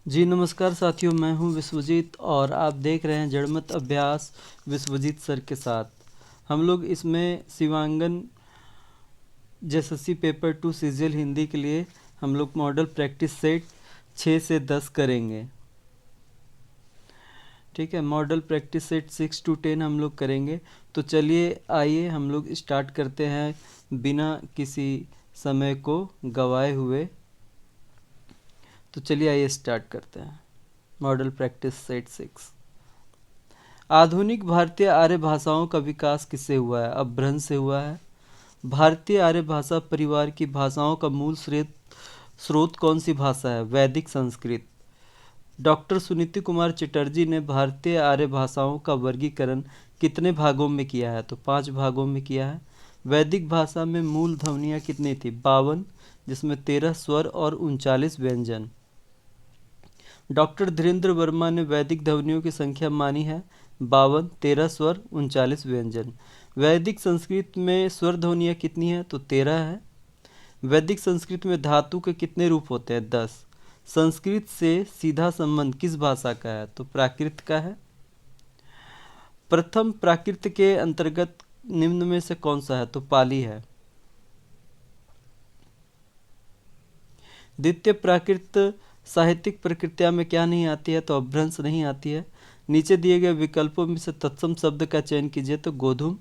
जी नमस्कार साथियों, मैं हूं विश्वजीत और आप देख रहे हैं जड़मत अभ्यास विश्वजीत सर के साथ। हम लोग इसमें शिवांगन जेएसएससी पेपर 2 सीजीएल हिंदी के लिए हम लोग मॉडल प्रैक्टिस सेट 6 से 10 करेंगे। ठीक है, मॉडल प्रैक्टिस सेट 6 to 10 हम लोग करेंगे। तो चलिए आइए हम लोग स्टार्ट करते हैं बिना किसी समय को गवाए हुए। तो चलिए आइए स्टार्ट करते हैं मॉडल प्रैक्टिस सेट 6। आधुनिक भारतीय आर्य भाषाओं का विकास किससे हुआ है? अपभ्रंश से हुआ है। भारतीय आर्य भाषा परिवार की भाषाओं का मूल स्रोत कौन सी भाषा है? वैदिक संस्कृत। डॉक्टर सुनीति कुमार चटर्जी ने भारतीय आर्य भाषाओं का वर्गीकरण कितने भागों में किया है? तो 5 भागों में किया है। वैदिक भाषा में मूल ध्वनियाँ कितनी थी? 52, जिसमें 13 स्वर और 39 व्यंजन। डॉक्टर धीरेन्द्र वर्मा ने वैदिक ध्वनियों की संख्या मानी है 52, 13 स्वर, 39 व्यंजन। वैदिक संस्कृत में स्वर ध्वनियाँ कितनी हैं? तो 13 है। वैदिक संस्कृत में धातु के कितने रूप होते हैं? 10। संस्कृत से सीधा संबंध किस भाषा का है? तो प्राकृत का है। प्रथम प्राकृत के अंतर्गत निम्न में से कौन सा है? तो पाली है। द्वितीय प्राकृत साहित्यिक प्रकृतिया में क्या नहीं आती है? तो अपभ्रंश नहीं आती है। नीचे दिए गए विकल्पों में से तत्सम शब्द का चयन कीजिए। तो गोधूम।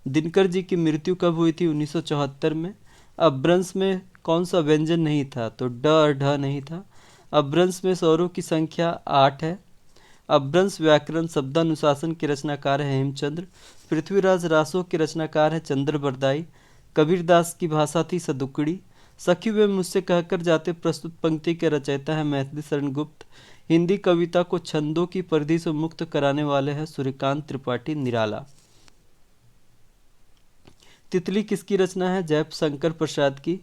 दिनकर जी की मृत्यु कब हुई थी? 1974 में। अपभ्रंश में कौन सा व्यंजन नहीं था? तो ड और ढ नहीं था। अपभ्रंश में स्वरों की संख्या 8 है। अपभ्रंश व्याकरण शब्दानुशासन के रचनाकार है हेमचंद्र। पृथ्वीराज रासो के रचनाकार है चंद्र बरदाई। कबीरदास की भाषा थी सदुकड़ी। सखी वे मुझसे कहकर जाते प्रस्तुत पंक्ति के रचयिता है मैथिली शरण गुप्त। हिंदी कविता को छंदों की परिधि से मुक्त कराने वाले हैं सूर्यकांत त्रिपाठी निराला। तितली किसकी रचना है? जयशंकर प्रसाद की।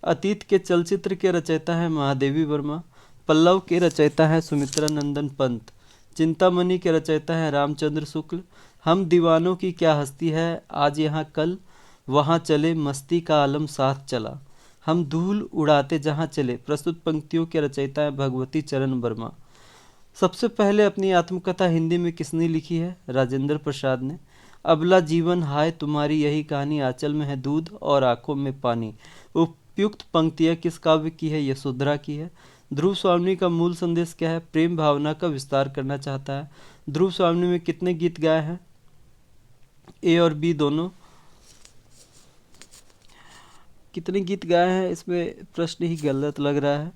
अतीत के चलचित्र के रचयिता है महादेवी वर्मा। पल्लव के रचयिता है सुमित्रा नंदन पंत। चिंतामणि के रचयिता है रामचंद्र शुक्ल। हम दीवानों की क्या हस्ती है, आज यहाँ कल वहाँ चले मस्ती का आलम साथ चला। हम धूल उड़ाते जहाँ चले प्रस्तुत पंक्तियों के रचयिता है भगवती चरण वर्मा। सबसे पहले अपनी आत्मकथा हिंदी में किसने लिखी है? राजेंद्र प्रसाद ने। अबला जीवन हाय तुम्हारी यही कहानी, आंचल में है दूध और आंखों में पानी। उपयुक्त पंक्तियाँ किस काव्य की है? यशोधरा की है। ध्रुव स्वामी का मूल संदेश क्या है? प्रेम भावना का विस्तार करना चाहता है। ध्रुव स्वामी में कितने गीत गाए हैं? ए और बी दोनों। कितने गीत गाए हैं? इसमें प्रश्न ही गलत लग रहा है।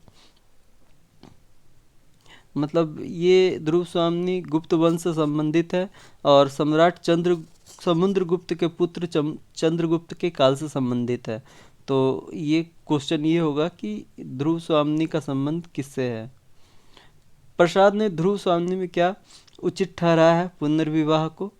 मतलब ये ध्रुव स्वामी गुप्त वंश से संबंधित है और सम्राट समुद्रगुप्त के पुत्र चंद्रगुप्त के काल से संबंधित है। तो ये क्वेश्चन ये होगा कि ध्रुव स्वामी का संबंध किससे है? प्रसाद ने ध्रुव स्वामी में क्या उचित ठहराया है? पुनर्विवाह को।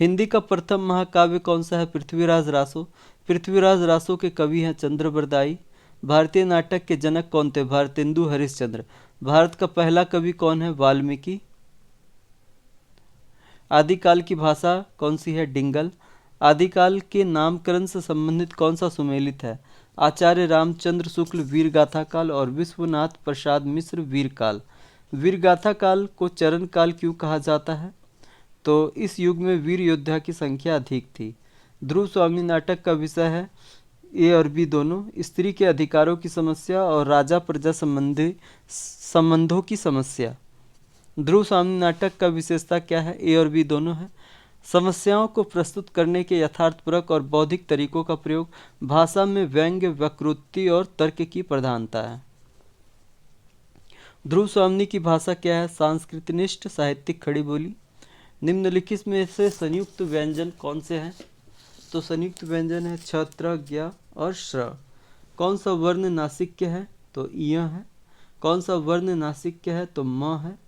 हिंदी का प्रथम महाकाव्य कौन सा है? पृथ्वीराज रासो। पृथ्वीराज रासो के कवि हैं चंद्र बरदाई। भारतीय नाटक के जनक कौन थे? भारतेंदु हरिश्चंद्र। भारत का पहला कवि कौन है? वाल्मीकि। आदिकाल की भाषा कौन सी है? डिंगल। आदिकाल के नामकरण से संबंधित कौन सा सुमेलित है? आचार्य रामचंद्र शुक्ल वीर गाथा काल और विश्वनाथ प्रसाद मिश्र वीर काल। वीर गाथा काल को चरण काल क्यों कहा जाता है? तो इस युग में वीर योद्धा की संख्या अधिक थी। ध्रुव स्वामी नाटक का विषय है ए और बी दोनों। स्त्री के अधिकारों की समस्या और राजा प्रजा संबंधी संबंधों की समस्या। ध्रुव स्वामी नाटक का विशेषता क्या है? ए और बी दोनों है। समस्याओं को प्रस्तुत करने के यथार्थपूर्वक और बौद्धिक तरीकों का प्रयोग। भाषा में व्यंग्य, वक्रोक्ति और तर्क की प्रधानता है। ध्रुव स्वामी की भाषा क्या है? सांस्कृतिनिष्ठ साहित्यिक खड़ी बोली। निम्नलिखित में से संयुक्त व्यंजन कौन से हैं? तो संयुक्त व्यंजन है छ, त्र, ज्ञ और श्र। कौन सा वर्ण नासिक्य है? तो य है। कौन सा वर्ण नासिक्य है? तो म है।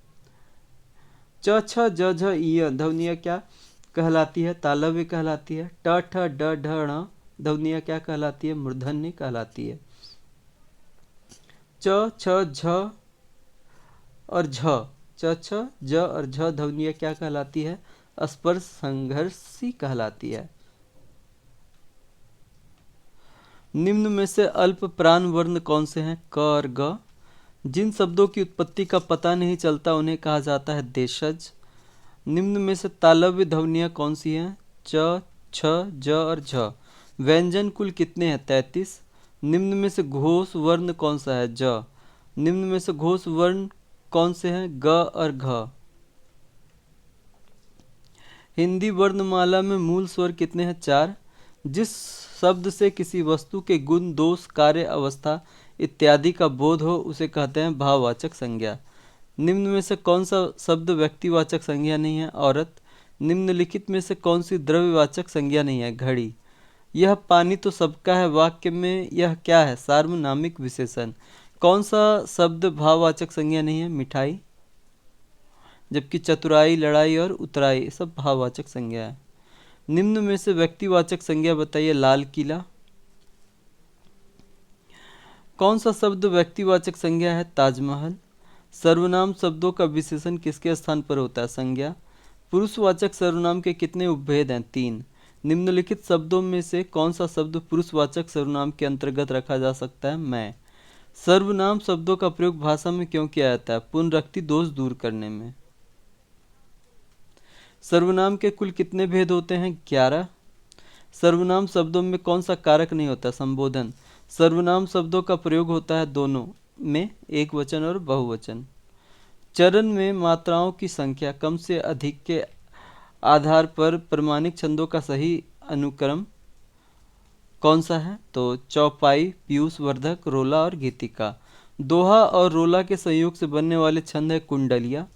च, छ, ज, झ, य ध्वनियाँ क्या कहलाती है? तालव्य कहलाती है। ट, ठ, ड, ढ, ण ध्वनियाँ क्या कहलाती है? मूर्धन्य कहलाती है। च, छ, झ और झ, च, छ, ज और झ ध्वनियाँ क्या कहलाती है? स्पर्श संघर्षी कहलाती है। निम्न में से अल्प प्राण वर्ण कौन से हैं? क और ग। जिन शब्दों की उत्पत्ति का पता नहीं चलता उन्हें कहा जाता है देशज। निम्न में से तालव्य ध्वनियाँ कौन सी हैं? च, छ, ज और झ। व्यंजन कुल कितने हैं? 33। निम्न में से घोष वर्ण कौन सा है? ज। निम्न में से घोष वर्ण कौन से हैं? ग और घ। हिंदी वर्णमाला में मूल स्वर कितने हैं? 4। जिस शब्द से किसी वस्तु के गुण, दोष, कार्य, अवस्था इत्यादि का बोध हो उसे कहते हैं भाववाचक संज्ञा। निम्न में से कौन सा शब्द व्यक्तिवाचक संज्ञा नहीं है? औरत। निम्नलिखित में से कौन सी द्रव्यवाचक संज्ञा नहीं है? घड़ी। यह पानी तो सबका है वाक्य में यह क्या है? सार्वनामिक विशेषण। कौन सा शब्द भाववाचक संज्ञा नहीं है? मिठाई। जबकि चतुराई, लड़ाई और उतराई ये सब भाववाचक संज्ञा है। निम्न में से व्यक्तिवाचक संज्ञा बताइए। लाल किला। कौन सा शब्द व्यक्तिवाचक संज्ञा है? ताजमहल। सर्वनाम शब्दों का विशेषण किसके स्थान पर होता है? संज्ञा। पुरुषवाचक सर्वनाम के कितने उपभेद हैं? 3। निम्नलिखित शब्दों में से कौन सा शब्द पुरुषवाचक सर्वनाम के अंतर्गत रखा जा सकता है? मैं। सर्वनाम शब्दों का प्रयोग भाषा में क्यों किया जाता है? पुनरुक्ति दोष दूर करने में। सर्वनाम के कुल कितने भेद होते हैं? 11। सर्वनाम शब्दों में कौन सा कारक नहीं होता? संबोधन। सर्वनाम शब्दों का प्रयोग होता है दोनों में, एक वचन और बहुवचन। चरण में मात्राओं की संख्या कम से अधिक के आधार पर प्रमाणिक छंदों का सही अनुक्रम कौन सा है? तो चौपाई, पीयूष वर्धक, रोला और गीतिका। दोहा और रोला के संयोग से बनने वाले छंद है कुंडलिया।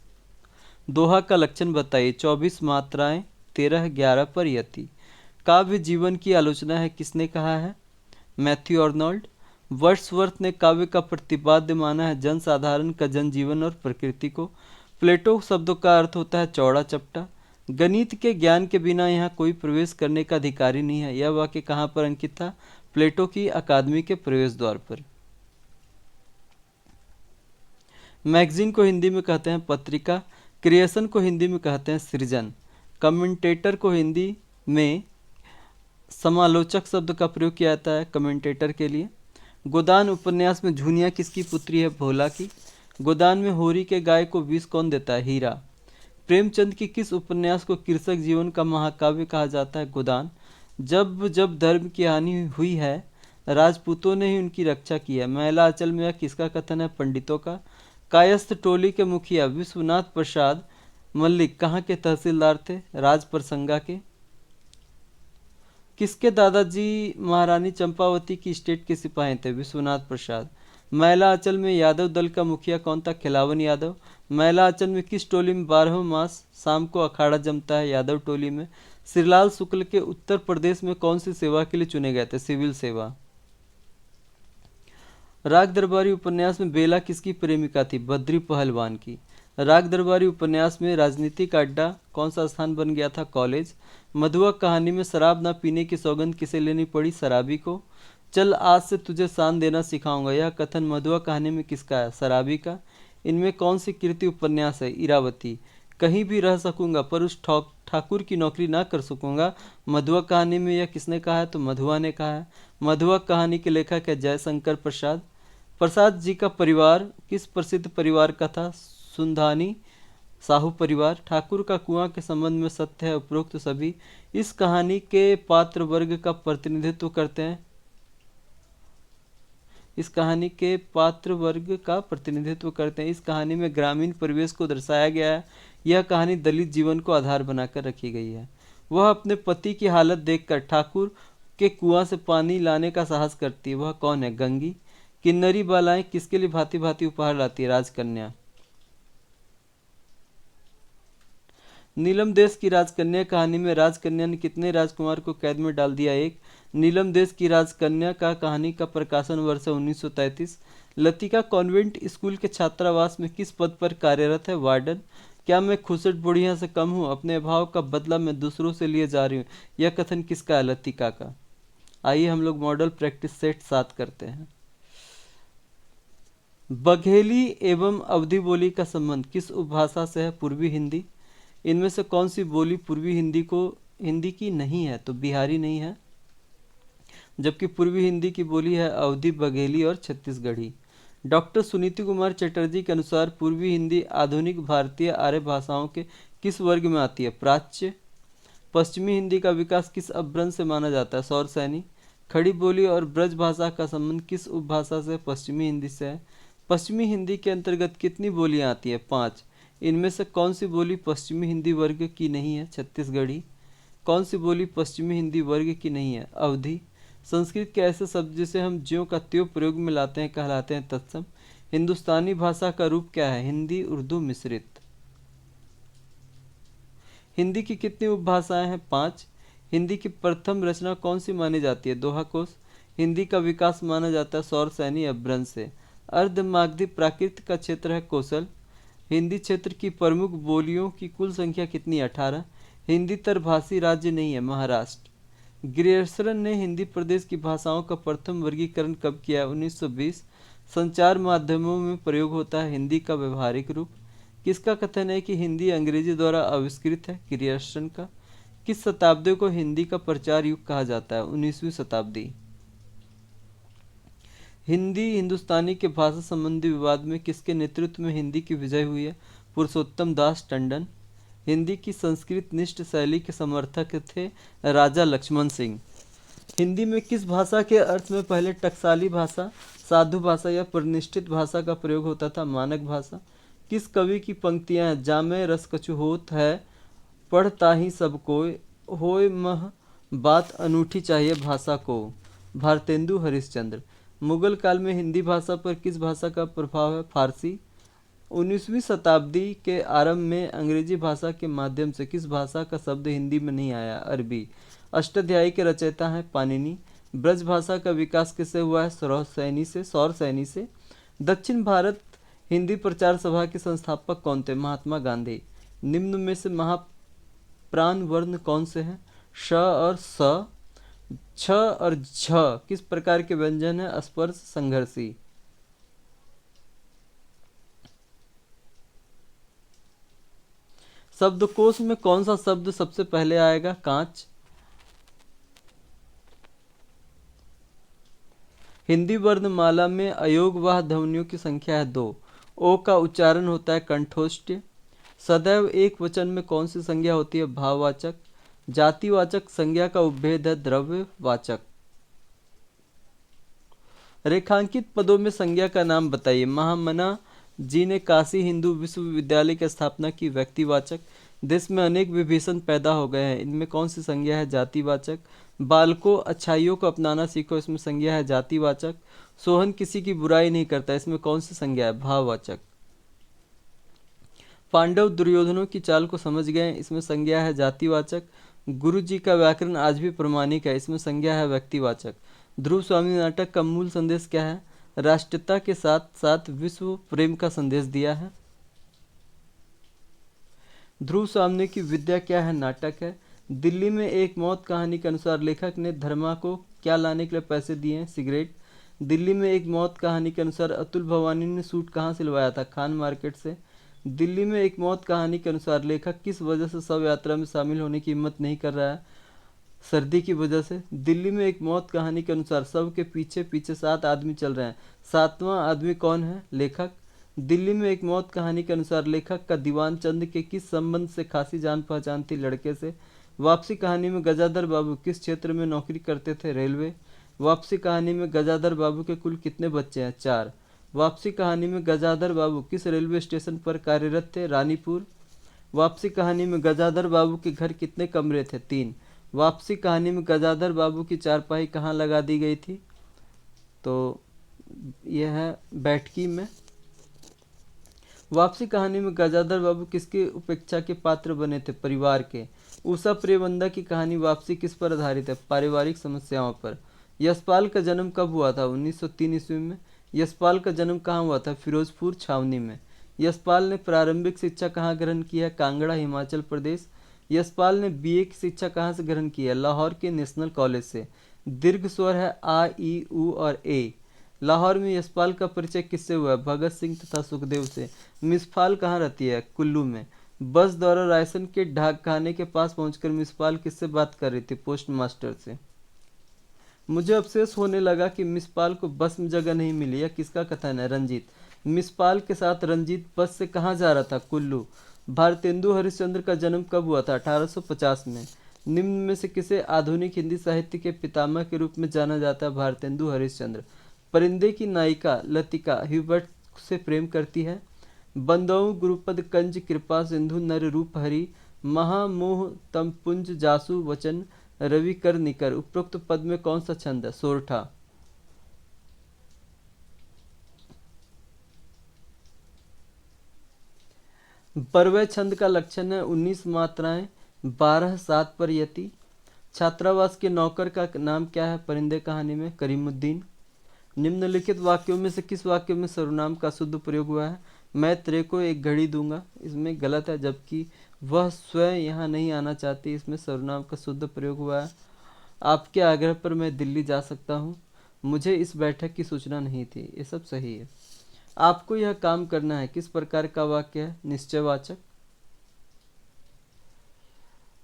दोहा का लक्षण बताइए। 24 मात्राएं, 13 11 पर यति। काव्य जीवन की आलोचना है किसने कहा है? Matthew Arnold. वर्ड्सवर्थ ने काव्य का प्रतिपाद्य माना है जनसाधारण का जनजीवन और प्रकृति को। प्लेटो शब्दों का अर्थ होता है चौड़ा चपटा। गणित के ज्ञान के बिना यहाँ कोई प्रवेश करने का अधिकारी नहीं है। यह वाक्य कहाँ पर अंकित था? प्लेटो की अकादमी के प्रवेश द्वार पर। मैगजीन को हिंदी में कहते हैं पत्रिका। क्रिएशन को हिंदी में कहते हैं सृजन। कमेंटेटर को हिंदी में समालोचक शब्द का प्रयोग किया जाता है कमेंटेटर के लिए। गोदान उपन्यास में झुनिया किसकी पुत्री है? भोला की। गोदान में होरी के गाय को विष कौन देता है? हीरा। प्रेमचंद की किस उपन्यास को कृषक जीवन का महाकाव्य कहा जाता है? गोदान। जब जब धर्म की हानि हुई है राजपूतों ने ही उनकी रक्षा की है। मैला आंचल में यह किसका कथन है? पंडितों का। कायस्थ टोली के मुखिया विश्वनाथ प्रसाद मल्लिक कहाँ के तहसीलदार थे? राजपरसंगा के। किसके दादाजी महारानी चंपावती की स्टेट के सिपाही थे? विश्वनाथ प्रसाद। मैला आंचल में यादव दल का मुखिया कौन था? खिलावन यादव। मैला आंचल में किस टोली में 12वें मास शाम को अखाड़ा जमता है? यादव टोली में। श्रीलाल शुक्ल के उत्तर प्रदेश में कौन सी सेवा के लिए चुने गए थे? सिविल सेवा। राग दरबारी उपन्यास में बेला किसकी प्रेमिका थी? बद्री पहलवान की। राग दरबारी उपन्यास में राजनीतिक अड्डा कौन सा स्थान बन गया था? कॉलेज। मधुआ कहानी में शराब न पीने की सौगंध किसे लेनी पड़ी? शराबी को। चल आज से तुझे शान देना सिखाऊंगा यह कथन मधुआ कहानी में किसका है? शराबी का। इनमें कौन सी कीर्ति उपन्यास है? इरावती। कहीं भी रह सकूंगा पर उस ठाकुर की नौकरी ना कर सकूंगा मधुआ कहानी में यह किसने कहा है? तो मधुआ ने कहा है। मधुआ कहानी के लेखक है जयशंकर प्रसाद। प्रसाद जी का परिवार किस प्रसिद्ध परिवार का था? सुंधानी साहू परिवार। ठाकुर का कुआं के संबंध में सत्य है उपरोक्त सभी इस कहानी के पात्र वर्ग का प्रतिनिधित्व करते हैं। इस कहानी के पात्र वर्ग का प्रतिनिधित्व करते हैं। इस कहानी में ग्रामीण परिवेश को दर्शाया गया है। यह कहानी दलित जीवन को आधार बनाकर रखी गई है। वह अपने पति की हालत देखकर ठाकुर के कुआं से पानी लाने का साहस करती है। वह कौन है? गंगी। किन्नरी बालाएं किसके लिए भांति भांति उपहार लाती है? राजकन्या। नीलम देश की राजकन्या कहानी में राजकन्या ने कितने राजकुमार को कैद में डाल दिया? 1। नीलम देश की राजकन्या का कहानी का प्रकाशन वर्ष 1933। लतिका कॉन्वेंट स्कूल के छात्रावास में किस पद पर कार्यरत है? वार्डन। क्या मैं खुसट बुढ़िया से कम हूँ? अपने अभाव का बदला मैं दूसरों से लिए जा रही हूँ यह कथन किसका है? लतिका का। आइए हम लोग मॉडल प्रैक्टिस सेट 7 करते हैं। बघेली एवं अवधी बोली का संबंध किस उपभाषा से है? पूर्वी हिंदी। इनमें से कौन सी बोली पूर्वी हिंदी की नहीं है? तो बिहारी नहीं है। जबकि पूर्वी हिंदी की बोली है अवधी, बघेली और छत्तीसगढ़ी। डॉक्टर सुनीति कुमार चटर्जी के अनुसार पूर्वी हिंदी आधुनिक भारतीय आर्य भाषाओं के किस वर्ग में आती है? प्राच्य। पश्चिमी हिंदी का विकास किस अपभ्रंश से माना जाता है? सौरसैनी। खड़ी बोली और ब्रज भाषा का संबंध किस उपभाषा से? पश्चिमी हिंदी से है। पश्चिमी हिंदी के अंतर्गत कितनी बोलियां आती है? 5। इनमें से कौन सी बोली पश्चिमी हिंदी वर्ग की नहीं है? छत्तीसगढ़ी। कौन सी बोली पश्चिमी हिंदी वर्ग की नहीं है? अवधी। संस्कृत के ऐसे शब्द जिसे हम ज्यों का त्यों प्रयोग में लाते हैं कहलाते हैं तत्सम। हिंदुस्तानी भाषा का रूप क्या है? हिंदी, उर्दू, मिश्रित। हिंदी की कितनी उपभाषाएं हैं? 5। हिंदी की प्रथम रचना कौन सी मानी जाती है? दोहा कोश। हिंदी का विकास माना जाता है सौरसैनी अपभ्रंश से। अर्धमागधी प्राकृत का क्षेत्र है कौशल। हिंदी क्षेत्र की प्रमुख बोलियों की कुल संख्या कितनी? 18। हिंदी तरभाषी राज्य नहीं है, महाराष्ट्र। ग्रियर्सन ने हिंदी प्रदेश की भाषाओं का प्रथम वर्गीकरण कब किया? 1920। संचार माध्यमों में प्रयोग होता है हिंदी का व्यवहारिक रूप। किसका कथन है कि हिंदी अंग्रेजी द्वारा आविष्कृत है? ग्रियर्सन का। किस शताब्दी को हिंदी का प्रचार युग कहा जाता है? 19वीं शताब्दी। हिंदी हिंदुस्तानी के भाषा संबंधी विवाद में किसके नेतृत्व में हिंदी की विजय हुई है? पुरुषोत्तम दास टंडन। हिंदी की संस्कृत निष्ठ शैली के समर्थक थे राजा लक्ष्मण सिंह। हिंदी में किस भाषा के अर्थ में पहले टकसाली भाषा, साधु भाषा या प्रतिष्ठित भाषा का प्रयोग होता था? मानक भाषा। किस कवि की पंक्तियां जामे रस कछु होत है, पढ़ता ही सब कोय, होय मह बात अनूठी चाहिए भाषा को? भारतेंदु हरिश्चंद्र। मुगल काल में हिंदी भाषा पर किस भाषा का प्रभाव है? फारसी। 19वीं शताब्दी के आरंभ में अंग्रेजी भाषा के माध्यम से किस भाषा का शब्द हिंदी में नहीं आया? अरबी। अष्टाध्यायी के रचयिता हैं पाणिनि। ब्रज भाषा का विकास किससे हुआ है? सौरसैनी से। दक्षिण भारत हिंदी प्रचार सभा के संस्थापक कौन थे? महात्मा गांधी। निम्न में से महाप्राण वर्ण कौन से हैं? श और स। छ और झ किस प्रकार के व्यंजन है? स्पर्श संघर्षी। शब्दकोश में कौन सा शब्द सबसे पहले आएगा? कांच। हिंदी वर्णमाला में अयोगवाह ध्वनियों की संख्या है 2। ओ का उच्चारण होता है कंठोष्ठ्य। सदैव एक वचन में कौन सी संज्ञा होती है? भाववाचक। जातिवाचक संज्ञा का उपभेद है द्रव्यवाचक। रेखांकित पदों में संज्ञा का नाम बताइए। महामना जी ने काशी हिंदू विश्वविद्यालय की स्थापना की। व्यक्तिवाचक। देश में अनेक विभीषण पैदा हो गए हैं, इनमें कौन सी संज्ञा है? जातिवाचक। बालकों अच्छाइयों को अपनाना सीखो, इसमें संज्ञा है जातिवाचक। सोहन किसी की बुराई नहीं करता, इसमें कौन सी संज्ञा है? भाववाचक। पांडव दुर्योधनों की चाल को समझ गए, इसमें संज्ञा है जातिवाचक। गुरु जी का व्याकरण आज भी प्रमाणिक है, इसमें संज्ञा है व्यक्तिवाचक। ध्रुव स्वामी नाटक का मूल संदेश क्या है? राष्ट्रीयता के साथ साथ विश्व प्रेम का संदेश दिया है। ध्रुव स्वामी की विद्या क्या है? नाटक है। दिल्ली में एक मौत कहानी के अनुसार लेखक ने धर्मा को क्या लाने के लिए पैसे दिए हैं? सिगरेट। दिल्ली में एक मौत कहानी के अनुसार अतुल भवानी ने सूट कहाँ से लवाया था? खान मार्केट से। दिल्ली में एक मौत कहानी के अनुसार लेखक किस वजह से शव यात्रा में शामिल होने की हिम्मत नहीं कर रहा है? सर्दी की वजह से। दिल्ली में एक मौत कहानी के अनुसार शव के पीछे पीछे 7 आदमी चल रहे हैं, 7वां आदमी कौन है? लेखक। दिल्ली में एक मौत कहानी के अनुसार लेखक का दीवान चंद के किस संबंध से खासी जान पहचान थी? लड़के से। वापसी कहानी में गजाधर बाबू किस क्षेत्र में नौकरी करते थे? रेलवे। वापसी कहानी में गजाधर बाबू के कुल कितने बच्चे हैं? 4। वापसी कहानी में गजाधर बाबू किस रेलवे स्टेशन पर कार्यरत थे? रानीपुर। वापसी कहानी में गजाधर बाबू के घर कितने कमरे थे? 3। वापसी कहानी में गजाधर बाबू की चारपाई कहाँ लगा दी गई थी? तो यह है बैठकी में। वापसी कहानी में गजाधर बाबू किसकी उपेक्षा के पात्र बने थे? परिवार के। उषा प्रियवंदा की कहानी वापसी किस पर आधारित है? पारिवारिक समस्याओं पर। यशपाल का जन्म कब हुआ था? 1903 ईस्वी में। यशपाल का जन्म कहाँ हुआ था? फिरोजपुर छावनी में। यशपाल ने प्रारंभिक शिक्षा कहाँ ग्रहण की है? कांगड़ा, हिमाचल प्रदेश। यशपाल ने बीए की शिक्षा कहाँ से ग्रहण की है? लाहौर के नेशनल कॉलेज से। दीर्घ स्वर है आ, ई, उ और ए। लाहौर में यशपाल का परिचय किससे हुआ? भगत सिंह तथा सुखदेव से। मिसपाल कहाँ रहती है? कुल्लू में। बस द्वारा रायसन के डाक खाने के पास पहुंचकर मिसपाल किससे बात कर रही थी? पोस्ट मास्टर से। मुझे अफसोस होने लगा कि मिसपाल को बस में जगह नहीं मिली। यह किसका कथन है? रंजीत। मिसपाल के साथ रंजीत बस से कहाँ जा रहा था? कुल्लू। भारतेंदु हरिश्चंद्र का जन्म कब हुआ था? 1850 में। निम्न में से किसे आधुनिक हिंदी साहित्य के पितामह के रूप में जाना जाता है? भारतेंदु हरिश्चंद्र। परिंदे की नायिका लतिका ह्यूबर्ट से प्रेम करती है। बंदऊ गुरुपद कंज कृपा सिंधु नर रूप हरि महामोह तमपुंज जासु वचन रवि कर निकर। उपरोक्त पद में कौन सा छंद है? सोरठा। बरवय छंद का लक्षण है 19 मात्राएं 12 7 पर यति। छात्रावास के नौकर का नाम क्या है परिंदे कहानी में? करीमुद्दीन। निम्नलिखित वाक्यों में से किस वाक्य में सर्वनाम का शुद्ध प्रयोग हुआ है? मैं तेरे को एक घड़ी दूंगा, इसमें गलत है, जबकि वह स्वयं यहाँ नहीं आना चाहती, इसमें सर्वनाम का शुद्ध प्रयोग हुआ है। आपके आग्रह पर मैं दिल्ली जा सकता हूँ, मुझे इस बैठक की सूचना नहीं थी। ये सब सही है। आपको यह काम करना है किस प्रकार का वाक्य है? निश्चयवाचक।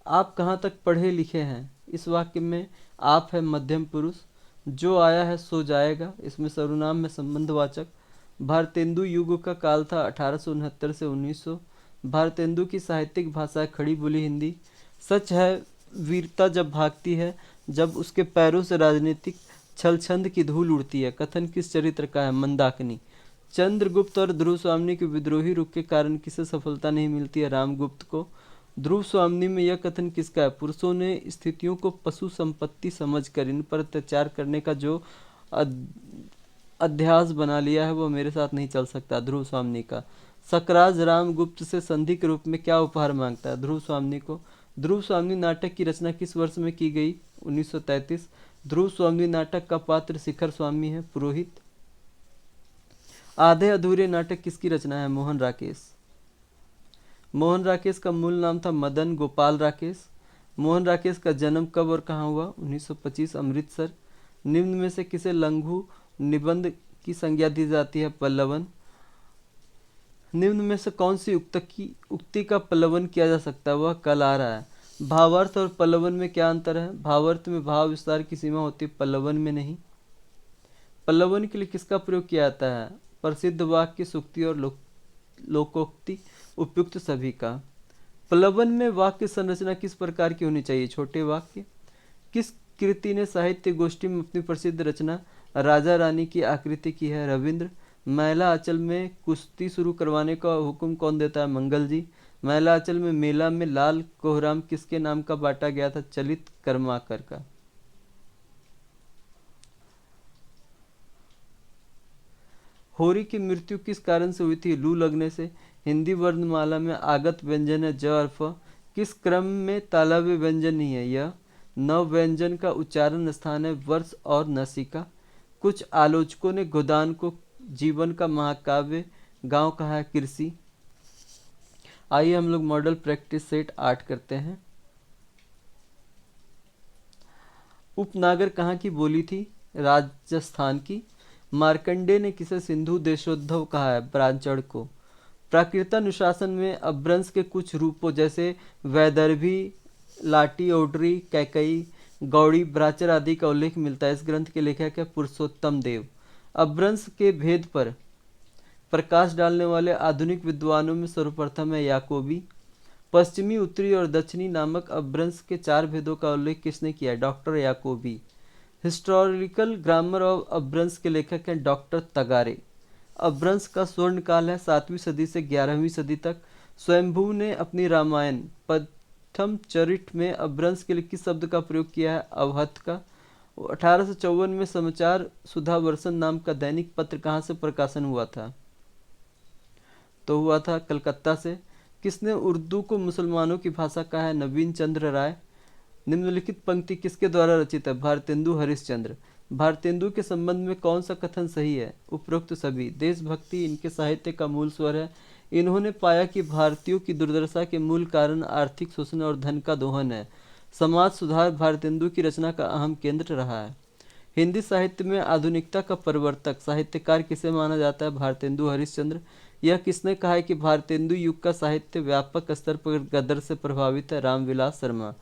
आप कहाँ तक पढ़े लिखे हैं? इस वाक्य में आप है मध्यम पुरुष। जो आया है सो जाएगा, इसमें सर्वनाम में संबंधवाचक। भारतेंदु युग का काल था 1869 से 1900। भारतेंदु की साहित्यिक भाषा है खड़ी बोली हिंदी। सच है वीरता जब भागती है, जब उसके पैरों से राजनीतिक छलछंद की धूल उड़ती है। कथन किस चरित्र का है? मंदाकिनी। चंद्रगुप्त और ध्रुव स्वामिनी के विद्रोही रुख के कारण किसे सफलता नहीं मिलती है? रामगुप्त को। ध्रुव स्वामिनी में यह कथन किसका है? पुरुषों ने स्थितियों को पशु संपत्ति समझकर इन पर अत्याचार करने का जो अध्यास बना लिया है वह मेरे साथ नहीं चल सकता। ध्रुव स्वामिनी का। सकराज रामगुप्त से संधि के रूप में क्या उपहार मांगता है? ध्रुव स्वामिनी को। ध्रुव स्वामिनी नाटक की रचना किस वर्ष में की गई? 1933। ध्रुव स्वामिनी नाटक का पात्र शिखर स्वामी है, पुरोहित। आधे अधूरे नाटक किसकी रचना है? मोहन राकेश। मोहन राकेश का मूल नाम था मदन गोपाल राकेश। मोहन राकेश का जन्म कब और कहाँ हुआ? 1925 अमृतसर। निम्न में से किसे लघु निबंध की संज्ञा दी जाती है? पल्लवन। निम्न में से कौन सी उक्ति का पल्लवन किया जा सकता है? वह कल आ रहा है। भावार्थ और पल्लवन में क्या अंतर है? भावार्थ में भाव विस्तार की सीमा होती है, पल्लवन में नहीं। पल्लवन के लिए किसका प्रयोग किया जाता है? प्रसिद्ध वाक्य, सूक्ति और लोकोक्ति, उपयुक्त सभी का। पल्लवन में वाक्य संरचना किस प्रकार की होनी चाहिए? छोटे वाक्य। किस कृति ने साहित्य गोष्ठी में अपनी प्रसिद्ध रचना राजा रानी की आकृति की है? रविंद्र। मैला आंचल में कुश्ती शुरू करवाने का हुक्म कौन देता है? मंगल जी। मैला आंचल में मेला में लाल कोहराम किसके नाम का बांटा गया था? चलित कर्माकर का। होरी की मृत्यु किस कारण से हुई थी? लू लगने से। हिंदी वर्णमाला में आगत व्यंजन है ज और फ। किस क्रम में तालव्य व्यंजन नहीं है? यह। नव व्यंजन का उच्चारण स्थान है वर्ष और नसिका। कुछ आलोचकों ने गोदान को जीवन का महाकाव्य गांव कहा है, कृषि। आइए हम लोग मॉडल प्रैक्टिस सेट 8 करते हैं। उपनागर कहाँ की बोली थी? राजस्थान की। मार्कंडे ने किसे सिंधु देशोद्धव कहा है? ब्राह्मण को। प्राकृतानुशासन में अपभ्रंश के कुछ रूपों जैसे वैदर्भी, लाटी, ओडरी, कैकई, गौड़ी, ब्राचर आदि का उल्लेख मिलता है। इस ग्रंथ के लेखक है पुरुषोत्तम देव। अपभ्रंश के भेद पर प्रकाश डालने वाले आधुनिक विद्वानों में सर्वप्रथम है याकोबी। पश्चिमी, उत्तरी और दक्षिणी नामक अपभ्रंश के 4 भेदों का उल्लेख किसने किया है? डॉक्टर याकोबी। हिस्टोरिकल ग्रामर ऑफ अपभ्रंश के लेखक हैं डॉक्टर तगारे। अपभ्रंश का स्वर्ण काल है 7वीं सदी से 11वीं सदी तक। स्वयंभू ने अपनी रामायण प्रथम चरित में अपभ्रंश के लिए किस शब्द का प्रयोग किया है? अवहत का। 1854 में समाचार सुधा वर्षन नाम का दैनिक पत्र कहाँ से प्रकाशन हुआ था? तो हुआ था कलकत्ता से। किसने उर्दू को मुसलमानों की भाषा कहा है? नवीन चंद्र राय। निम्नलिखित पंक्ति किसके द्वारा रचित है? भारतेंदु हरिश्चंद्र। भारतेंदु के संबंध में कौन सा कथन सही है? उपरोक्त सभी। देशभक्ति इनके साहित्य का मूल स्वर है। इन्होंने पाया कि भारतीयों की दुर्दशा के मूल कारण आर्थिक शोषण और धन का दोहन है। समाज सुधार भारतेंदु की रचना का अहम केंद्र रहा है। हिंदी साहित्य में आधुनिकता का प्रवर्तक साहित्यकार किसे माना जाता है? भारतेंदु हरिश्चंद्र। यह किसने कहा है कि भारतेंदु युग का साहित्य व्यापक स्तर पर गदर से प्रभावित है? रामविलास शर्मा।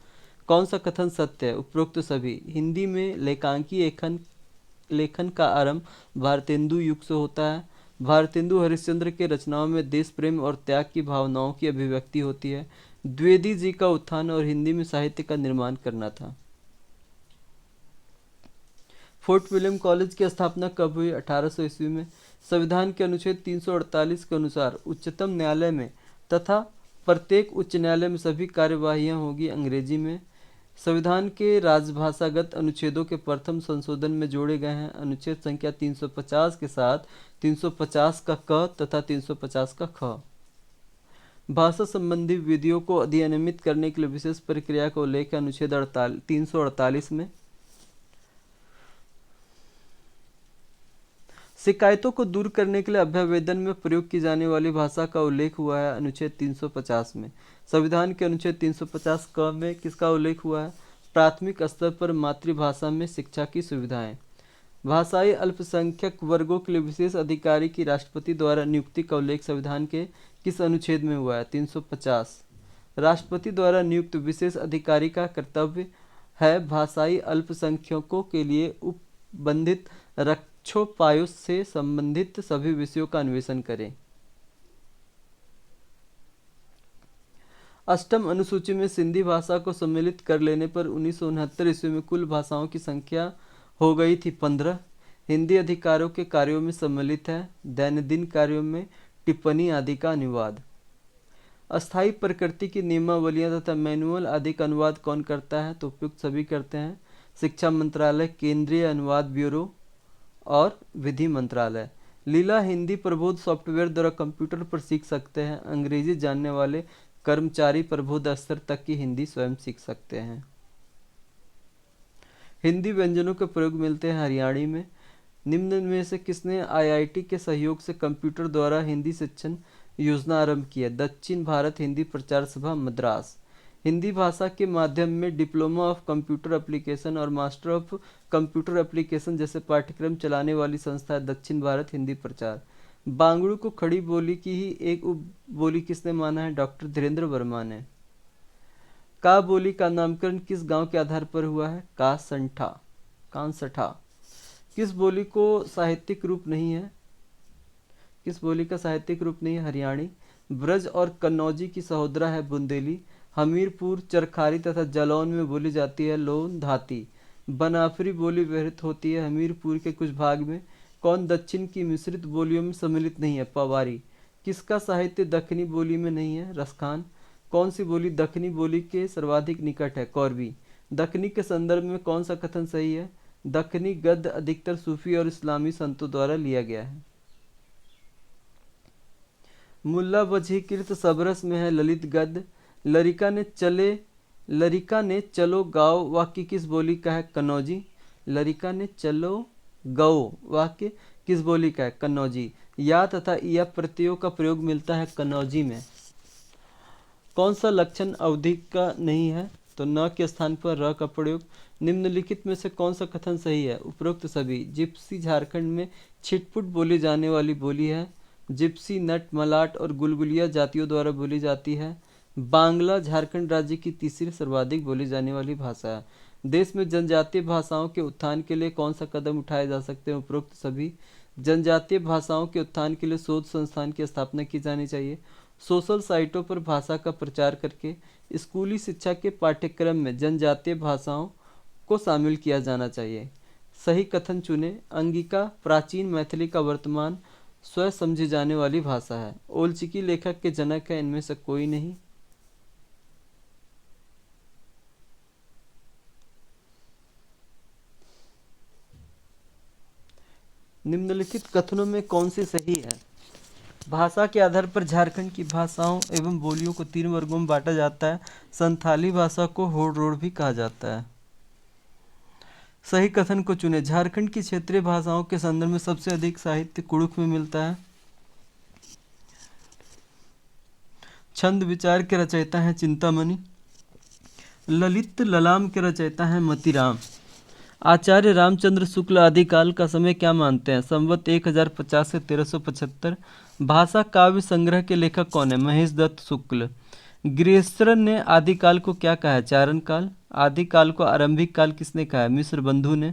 कौन सा कथन सत्य है? उपरोक्त सभी। हिंदी में लेखांकी लेखन का आरंभ भारतेंदु युग से होता है। भारतेंदु हरिश्चंद्र के रचनाओं में देश प्रेम और त्याग की भावनाओं की अभिव्यक्ति होती है। द्विवेदी जी का उत्थान और हिंदी में साहित्य का निर्माण करना था। फोर्ट विलियम कॉलेज की स्थापना कब हुई? 1800 ईस्वी में। संविधान के अनुच्छेद 348 के अनुसार उच्चतम न्यायालय में तथा प्रत्येक उच्च न्यायालय में सभी कार्यवाहियां होगी अंग्रेजी में। संविधान के राजभाषागत अनुच्छेदों के प्रथम संशोधन में जोड़े गए हैं अनुच्छेद संख्या 350 के साथ 350 का क तथा 350 का ख। भाषा संबंधी विधियों को अधिनियमित करने के लिए विशेष प्रक्रिया का उल्लेख है अनुच्छेद 348 में। शिकायतों को दूर करने के लिए अभ्यावेदन में प्रयोग की जाने वाली भाषा का उल्लेख हुआ है अनुच्छेद 350 में। संविधान के अनुच्छेद 350 क में किसका उल्लेख हुआ है? प्राथमिक स्तर पर मातृभाषा में शिक्षा की सुविधाएं। भाषाई अल्पसंख्यक वर्गों के लिए विशेष अधिकारी की राष्ट्रपति द्वारा नियुक्ति का उल्लेख संविधान के किस अनुच्छेद में हुआ है? 350। राष्ट्रपति द्वारा नियुक्त विशेष अधिकारी का कर्तव्य है भाषाई अल्पसंख्यकों के लिए उपबंधित रक्षोपायों से संबंधित सभी विषयों का अन्वेषण करें। अष्टम अनुसूची में सिंधी भाषा को सम्मिलित कर लेने पर 1969 ईस्वी में कुल भाषाओं की संख्या हो गई थी 15। हिंदी अधिकारों के कार्यों में सम्मिलित है। दैनंदिन कार्यों में टिप्पणी आदि का अनुवाद। अस्थायी प्रकृति की नियमावलियां तथा मैनुअल आदि का अनुवाद कौन करता है? तो उपयुक्त सभी करते हैं। शिक्षा मंत्रालय, केंद्रीय अनुवाद ब्यूरो और विधि मंत्रालय। लीला हिंदी प्रबोध सॉफ्टवेयर द्वारा कंप्यूटर पर सीख सकते हैं। अंग्रेजी जानने वाले कर्मचारी प्रबोध स्तर तक की हिंदी स्वयं सीख सकते हैं। हिंदी व्यंजनों के प्रयोग मिलते हैं हरियाणी में। निम्न में से किसने आईआईटी के सहयोग से कंप्यूटर द्वारा हिंदी शिक्षण योजना आरंभ की है? दक्षिण भारत हिंदी प्रचार सभा मद्रास। हिंदी भाषा के माध्यम में डिप्लोमा ऑफ कंप्यूटर एप्लीकेशन और मास्टर ऑफ कंप्यूटर एप्लीकेशन जैसे पाठ्यक्रम चलाने वाली संस्था है दक्षिण भारत हिंदी प्रचार। बांगड़ू को खड़ी बोली की ही एक उप बोली किसने माना है? डॉक्टर धीरेन्द्र वर्मा ने। का बोली का नामकरण किस गांव के आधार पर हुआ है? कांसठा। किस बोली को साहित्यिक रूप नहीं है? किस बोली का साहित्यिक रूप नहीं है? हरियाणी। ब्रज और कन्नौजी की सहोदरा है बुंदेली। हमीरपुर, चरखारी तथा जालौन में बोली जाती है लोन धाती। बनाफरी बोली व्यवहृत होती है हमीरपुर के कुछ भाग में। कौन दक्षिण की मिश्रित बोलियों में सम्मिलित नहीं है? पवारी। किसका साहित्य दक्षिणी बोली में नहीं है? रसखान। कौन सी बोली दक्षिणी बोली के सर्वाधिक निकट है? कौरवी। दक्षिणी के संदर्भ में कौन सा कथन सही है? दक्षिणी गद्य अधिकतर सूफी और इस्लामी संतों द्वारा लिया गया है। मुल्ला वजीकृत सबरस में है ललित गद्य। लरिका ने चलो गाओ वाक्य किस बोली का है? कन्नौजी। लरिका ने चलो गओ वाक्य किस बोली का है? कन्नौजी। या तथा या प्रत्ययों का प्रयोग मिलता है कन्नौजी में। कौन सा लक्षण अवधि का नहीं है? तो न के स्थान पर र का प्रयोग। निम्नलिखित में से कौन सा कथन सही है? उपरोक्त सभी। जिप्सी झारखंड में छिटपुट बोली जाने वाली बोली है। जिप्सी नट, मलाट और गुलगुलिया जातियों द्वारा बोली जाती है। बांग्ला झारखंड राज्य की तीसरी सर्वाधिक बोली जाने वाली भाषा है। देश में जनजातीय भाषाओं के उत्थान के लिए कौन सा कदम उठाए जा सकते हैं? उपरोक्त सभी। जनजातीय भाषाओं के उत्थान के लिए शोध संस्थान की स्थापना की जानी चाहिए। सोशल साइटों पर भाषा का प्रचार करके स्कूली शिक्षा के पाठ्यक्रम में जनजातीय भाषाओं को शामिल किया जाना चाहिए। सही कथन चुने। अंगिका प्राचीन मैथिली का वर्तमान स्वयं समझी जाने वाली भाषा है। ओलचिकी लेखक के जनक है, इनमें से कोई नहीं। निम्नलिखित कथनों में कौन सी सही है? भाषा के आधार पर झारखंड की भाषाओं एवं बोलियों को 3 वर्गों में बांटा जाता है। संथाली भाषा को होड़ रोड़ भी कहा जाता है। सही कथन को चुने। झारखंड की क्षेत्रीय भाषाओं के संदर्भ में सबसे अधिक साहित्य कुड़ुख में मिलता है। छंद विचार के रचयिता हैं चिंतामणि। ललित ललाम के रचयिता हैं मतीराम। आचार्य रामचंद्र शुक्ल आदिकाल का समय क्या मानते हैं? संवत 1050 से 1375। भाषा काव्य संग्रह के लेखक कौन है? महेश दत्त शुक्ल। गृहस्थ ने आदिकाल को क्या कहा है? चारण काल। आदिकाल को आरंभिक काल किसने कहा है? मिश्र बंधु ने।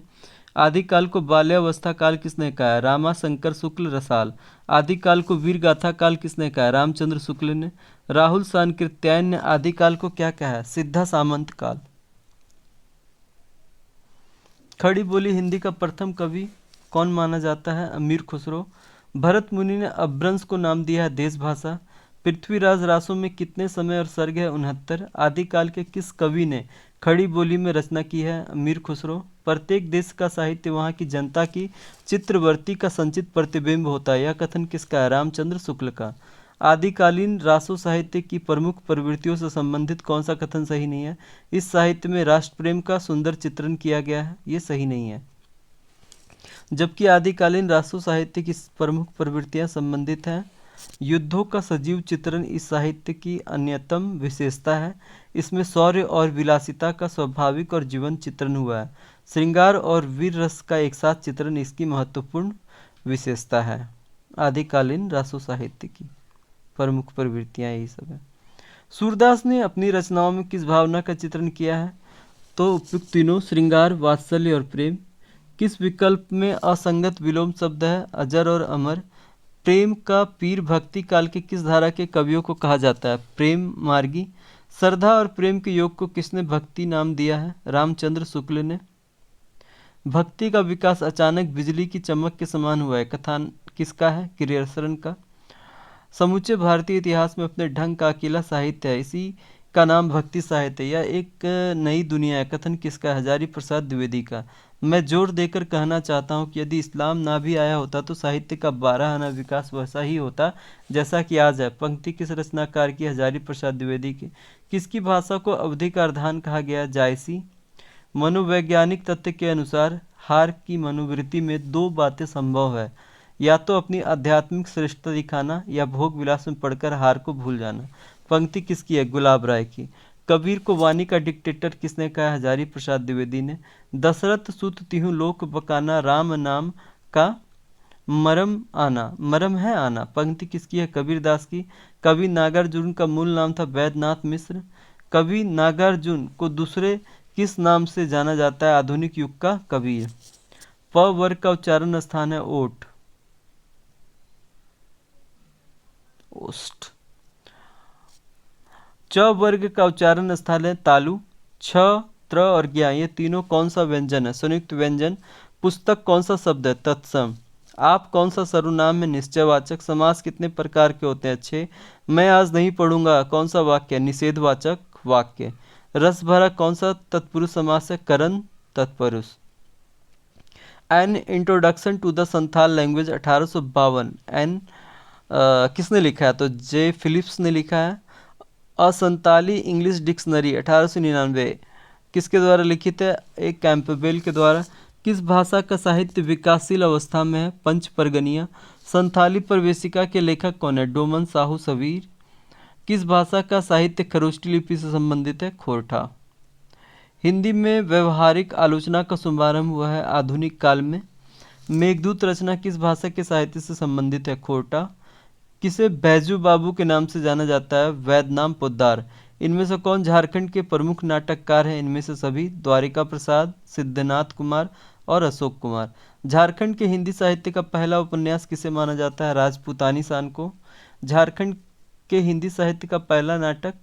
आदिकाल को बाल्यावस्था काल किसने कहा है? रामा शंकर शुक्ल रसाल। आदिकाल को वीर गाथा काल किसने कहा है? रामचंद्र शुक्ल ने। राहुल सांकृत्यायन ने आदिकाल को क्या कहा है? सिद्धा सामंत काल। खड़ी बोली हिंदी का प्रथम कवि कौन माना जाता है? अमीर खुसरो। भरत मुनि ने अपभ्रंश को नाम दिया है देशभाषा। पृथ्वीराज रासों में कितने समय और सर्ग है? 69। आदिकाल के किस कवि ने खड़ी बोली में रचना की है? अमीर खुसरो। प्रत्येक देश का साहित्य वहाँ की जनता की चित्रवर्ती का संचित प्रतिबिंब होता है, यह कथन किसका है? रामचंद्र शुक्ल का। आदिकालीन रासो साहित्य की प्रमुख प्रवृत्तियों से संबंधित कौन सा कथन सही नहीं है? इस साहित्य में राष्ट्र प्रेम का सुंदर चित्रण किया गया है, ये सही नहीं है। जबकि आदिकालीन रासो साहित्य की प्रमुख प्रवृत्तियां संबंधित हैं। युद्धों का सजीव चित्रण इस साहित्य की अन्यतम विशेषता है। इसमें शौर्य और विलासिता का स्वाभाविक और जीवंत चित्रण हुआ है। श्रृंगार और वीर रस का एक साथ चित्रण इसकी महत्वपूर्ण विशेषता है। आदिकालीन रासो साहित्य की प्रमुख प्रवृत्तियां यही सब है। सूरदास ने अपनी रचनाओं में किस भावना का चित्रण किया है? तो उपयुक्त तीनों, श्रृंगार, वात्सल्य और प्रेम। किस विकल्प में असंगत विलोम शब्द है? अजर और अमर। प्रेम का पीर भक्ति काल के किस धारा के कवियों को कहा जाता है? प्रेम मार्गी। श्रद्धा और प्रेम के योग को किसने भक्ति नाम दिया है? रामचंद्र शुक्ल ने। भक्ति का विकास अचानक बिजली की चमक के समान हुआ है, कथन किसका है? गिरिशरण का। समूचे भारतीय इतिहास में अपने ढंग का अकेला साहित्य है, इसी का नाम भक्ति साहित्य। यह एक नई दुनिया है, कथन किसका? हजारी प्रसाद द्विवेदी का। मैं जोर देकर कहना चाहता हूँ कि यदि इस्लाम ना भी आया होता तो साहित्य का 12 आना विकास वैसा ही होता जैसा कि आज है। पंक्ति किस रचनाकार की? हजारी प्रसाद द्विवेदी की। किसकी भाषा को अवधि का अर्धान कहा गया? जायसी। मनोवैज्ञानिक तथ्य के अनुसार हार की मनोवृत्ति में दो बातें संभव है, या तो अपनी आध्यात्मिक श्रेष्ठता दिखाना या भोग विलास में पड़कर हार को भूल जाना। पंक्ति किसकी है? गुलाब राय की। कबीर को वाणी का डिक्टेटर किसने कहा? हजारी प्रसाद द्विवेदी ने। दशरथ सुत तिहु लोक बकाना, राम नाम का मरम आना। मरम है आना। पंक्ति किसकी है? कबीरदास की। कवि नागार्जुन का मूल नाम था वैद्यनाथ मिश्र। कवि नागार्जुन को दूसरे किस नाम से जाना जाता है? आधुनिक युग का कबीर। प वर्ग का उच्चारण स्थान है ओट, ओस्ट। च वर्ग का उच्चारण स्थल है तालु। छ, त्र और ज्ञा ये तीनों कौन सा व्यंजन है? संयुक्त व्यंजन। पुस्तक कौन सा शब्द है? तत्सम। आप कौन सा सर्वनाम है? निश्चयवाचक। समास कितने प्रकार के होते हैं? 6। मैं आज नहीं पढ़ूंगा कौन सा वाक्य? निषेधवाचक वाक्य। रस भरा कौन सा तत्पुरुष समास है? करण तत्पुरुष। An introduction to the Santhal language 1852 एन किसने लिखा है? तो जे फिलिप्स ने लिखा है। असंताली इंग्लिश डिक्शनरी 1899 किसके द्वारा लिखित है? एक कैंपबेल के द्वारा। किस भाषा का साहित्य विकासशील अवस्था में है? पंच परगनिया। संथाली प्रवेशिका के लेखक कौन है? डोमन साहू सबीर। किस भाषा का साहित्य खरोष्टी लिपि से संबंधित है? खोरठा। हिंदी में व्यवहारिक आलोचना का शुभारंभ हुआ है आधुनिक काल में। मेघदूत रचना किस भाषा के साहित्य से संबंधित है? खोरठा। किसे बैजू बाबू के नाम से जाना जाता है? वैद्यनाम पोद्दार। इनमें से कौन झारखंड के प्रमुख नाटककार हैं? इनमें से सभी। द्वारिका प्रसाद, सिद्धनाथ कुमार और अशोक कुमार। झारखंड के हिंदी साहित्य का पहला उपन्यास किसे माना जाता है? राजपूतानी शान को। झारखंड के हिंदी साहित्य का पहला नाटक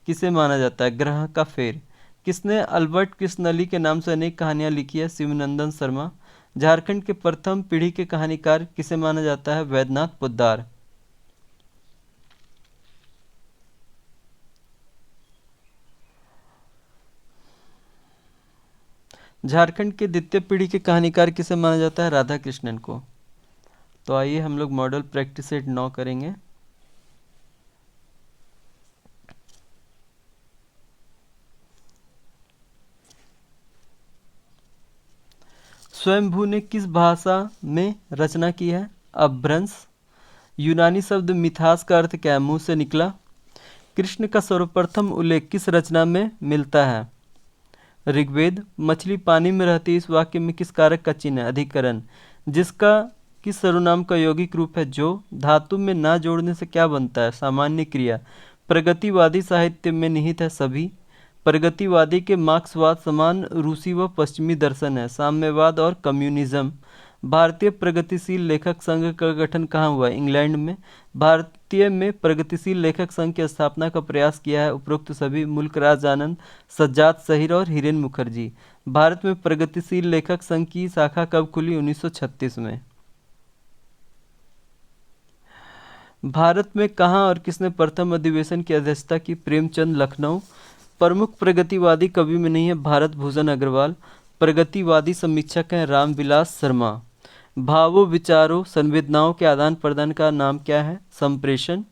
किसे माना जाता है? ग्रह का फेर। किसने अल्बर्ट कृष्णली के नाम से अनेक कहानियां लिखी है? शिवनंदन शर्मा। झारखंड के प्रथम पीढ़ी के कहानीकार किसे माना जाता है? वैद्यनाथ पोद्दार। झारखंड के द्वितीय पीढ़ी के कहानीकार किसे माना जाता है? राधा कृष्णन को। तो आइए हम लोग मॉडल प्रैक्टिस सेट 9 करेंगे। स्वयंभू ने किस भाषा में रचना की है? अपभ्रंश। यूनानी शब्द मिथास का अर्थ क्या है? मुंह से निकला। कृष्ण का सर्वप्रथम उल्लेख किस रचना में मिलता है? ऋग्वेद। मछली पानी में रहती है, इस वाक्य में किस कारक का चिन्ह है? अधिकरण। जिसका किस सर्वनाम का यौगिक रूप है? जो। धातु में ना जोड़ने से क्या बनता है? सामान्य क्रिया। प्रगतिवादी साहित्य में निहित है सभी। प्रगतिवादी के मार्क्सवाद समान रूसी व पश्चिमी दर्शन है। साम्यवाद और कम्युनिज्म। भारतीय प्रगतिशील लेखक संघ का गठन कहाँ हुआ? इंग्लैंड में। भारतीय में प्रगतिशील लेखक संघ की स्थापना का प्रयास किया है उपरोक्त सभी: मुल्कराज आनंद, सज्जाद सहीर और हिरेन मुखर्जी। भारत में प्रगतिशील लेखक संघ की शाखा कब खुली? 1936 में। भारत में कहाँ और किसने प्रथम अधिवेशन की अध्यक्षता की? प्रेमचंद, लखनऊ। प्रमुख प्रगतिवादी कवि में नहीं है भारत भूषण अग्रवाल। प्रगतिवादी समीक्षक हैं रामविलास शर्मा। भावों, विचारों, संवेदनाओं के आदान प्रदान का नाम क्या है? संप्रेषण।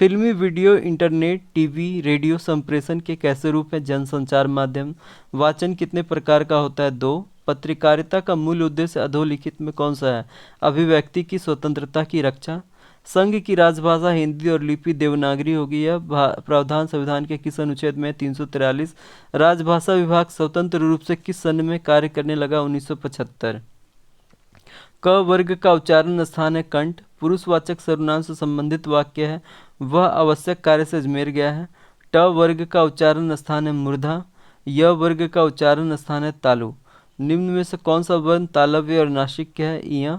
फिल्मी, वीडियो, इंटरनेट, टीवी, रेडियो संप्रेषण के कैसे रूप हैं? जनसंचार माध्यम। वाचन कितने प्रकार का होता है? 2। पत्रकारिता का मूल उद्देश्य अधोलिखित में कौन सा है? अभिव्यक्ति की स्वतंत्रता की रक्षा। संघ की राजभाषा हिंदी और लिपि देवनागरी होगी। यह प्रावधान संविधान के किस अनुच्छेद में? 343। राजभाषा विभाग स्वतंत्र रूप से किस सन में कार्य करने लगा? 1975। क वर्ग का उच्चारण स्थान है कंठ। पुरुषवाचक सर्वनाम से संबंधित वाक्य है वह आवश्यक कार्य से अजमेर गया है। ट वर्ग का उच्चारण स्थान है मूर्धा। य वर्ग का उच्चारण स्थान है तालु। निम्न में से कौन सा वर्ण तालव्य और नासिक्य है? इया।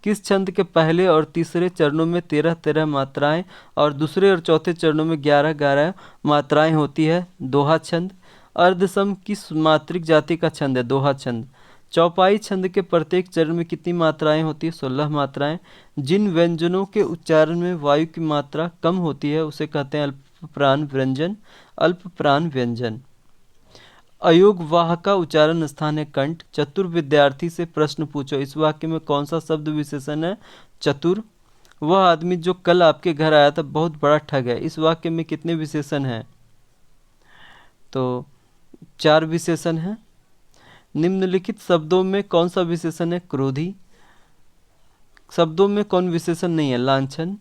किस छंद के पहले और तीसरे चरणों में 13-13 मात्राएं और दूसरे और चौथे चरणों में 11-11 मात्राएं होती है? दोहा छंद। अर्धसम किस मात्रिक जाति का छंद है? दोहा छंद। चौपाई छंद के प्रत्येक चरण में कितनी मात्राएं होती है? 16 मात्राएं। जिन व्यंजनों के उच्चारण में वायु की मात्रा कम होती है उसे कहते हैं अल्पप्राण व्यंजन। अल्पप्राण व्यंजन। अयोग वाह का उच्चारण स्थान है कंठ। चतुर विद्यार्थी से प्रश्न पूछो। इस वाक्य में कौन सा शब्द विशेषण है? चतुर। वह आदमी जो कल आपके घर आया था बहुत बड़ा ठग है। इस वाक्य में कितने विशेषण हैं? तो 4 विशेषण हैं। निम्नलिखित शब्दों में कौन सा विशेषण है? क्रोधी। शब्दों में कौन विशेषण नहीं है? लांछन।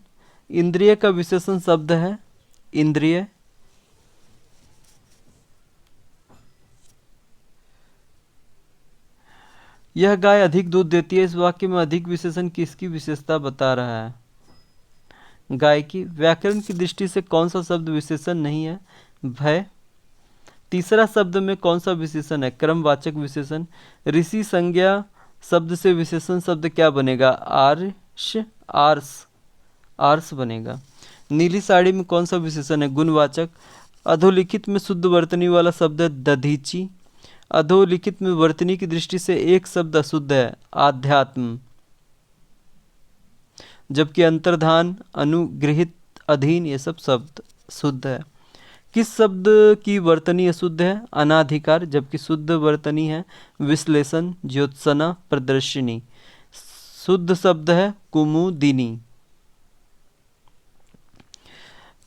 इंद्रिय का विशेषण शब्द है इंद्रिय। यह गाय अधिक दूध देती है। इस वाक्य में अधिक विशेषण किसकी विशेषता बता रहा है? गाय की। व्याकरण की दृष्टि से कौन सा शब्द विशेषण नहीं है? भय। तीसरा शब्द में कौन सा विशेषण है? क्रमवाचक विशेषण। ऋषि संज्ञा शब्द से विशेषण शब्द क्या बनेगा? आर्ष, आर्स, आर्स बनेगा। नीली साड़ी में कौन सा विशेषण है? गुणवाचक। अधोलिखित में शुद्ध वर्तनी वाला शब्द है दधीची। अधोलिखित में वर्तनी की दृष्टि से एक शब्द अशुद्ध है आध्यात्म, जबकि अंतर्धान, अनुगृहित, अधीन ये सब शब्द शुद्ध है। किस शब्द की वर्तनी अशुद्ध है? अनाधिकार, जबकि शुद्ध वर्तनी है विश्लेषण, ज्योत्सना, प्रदर्शिनी। शुद्ध शब्द है कुमुदिनी।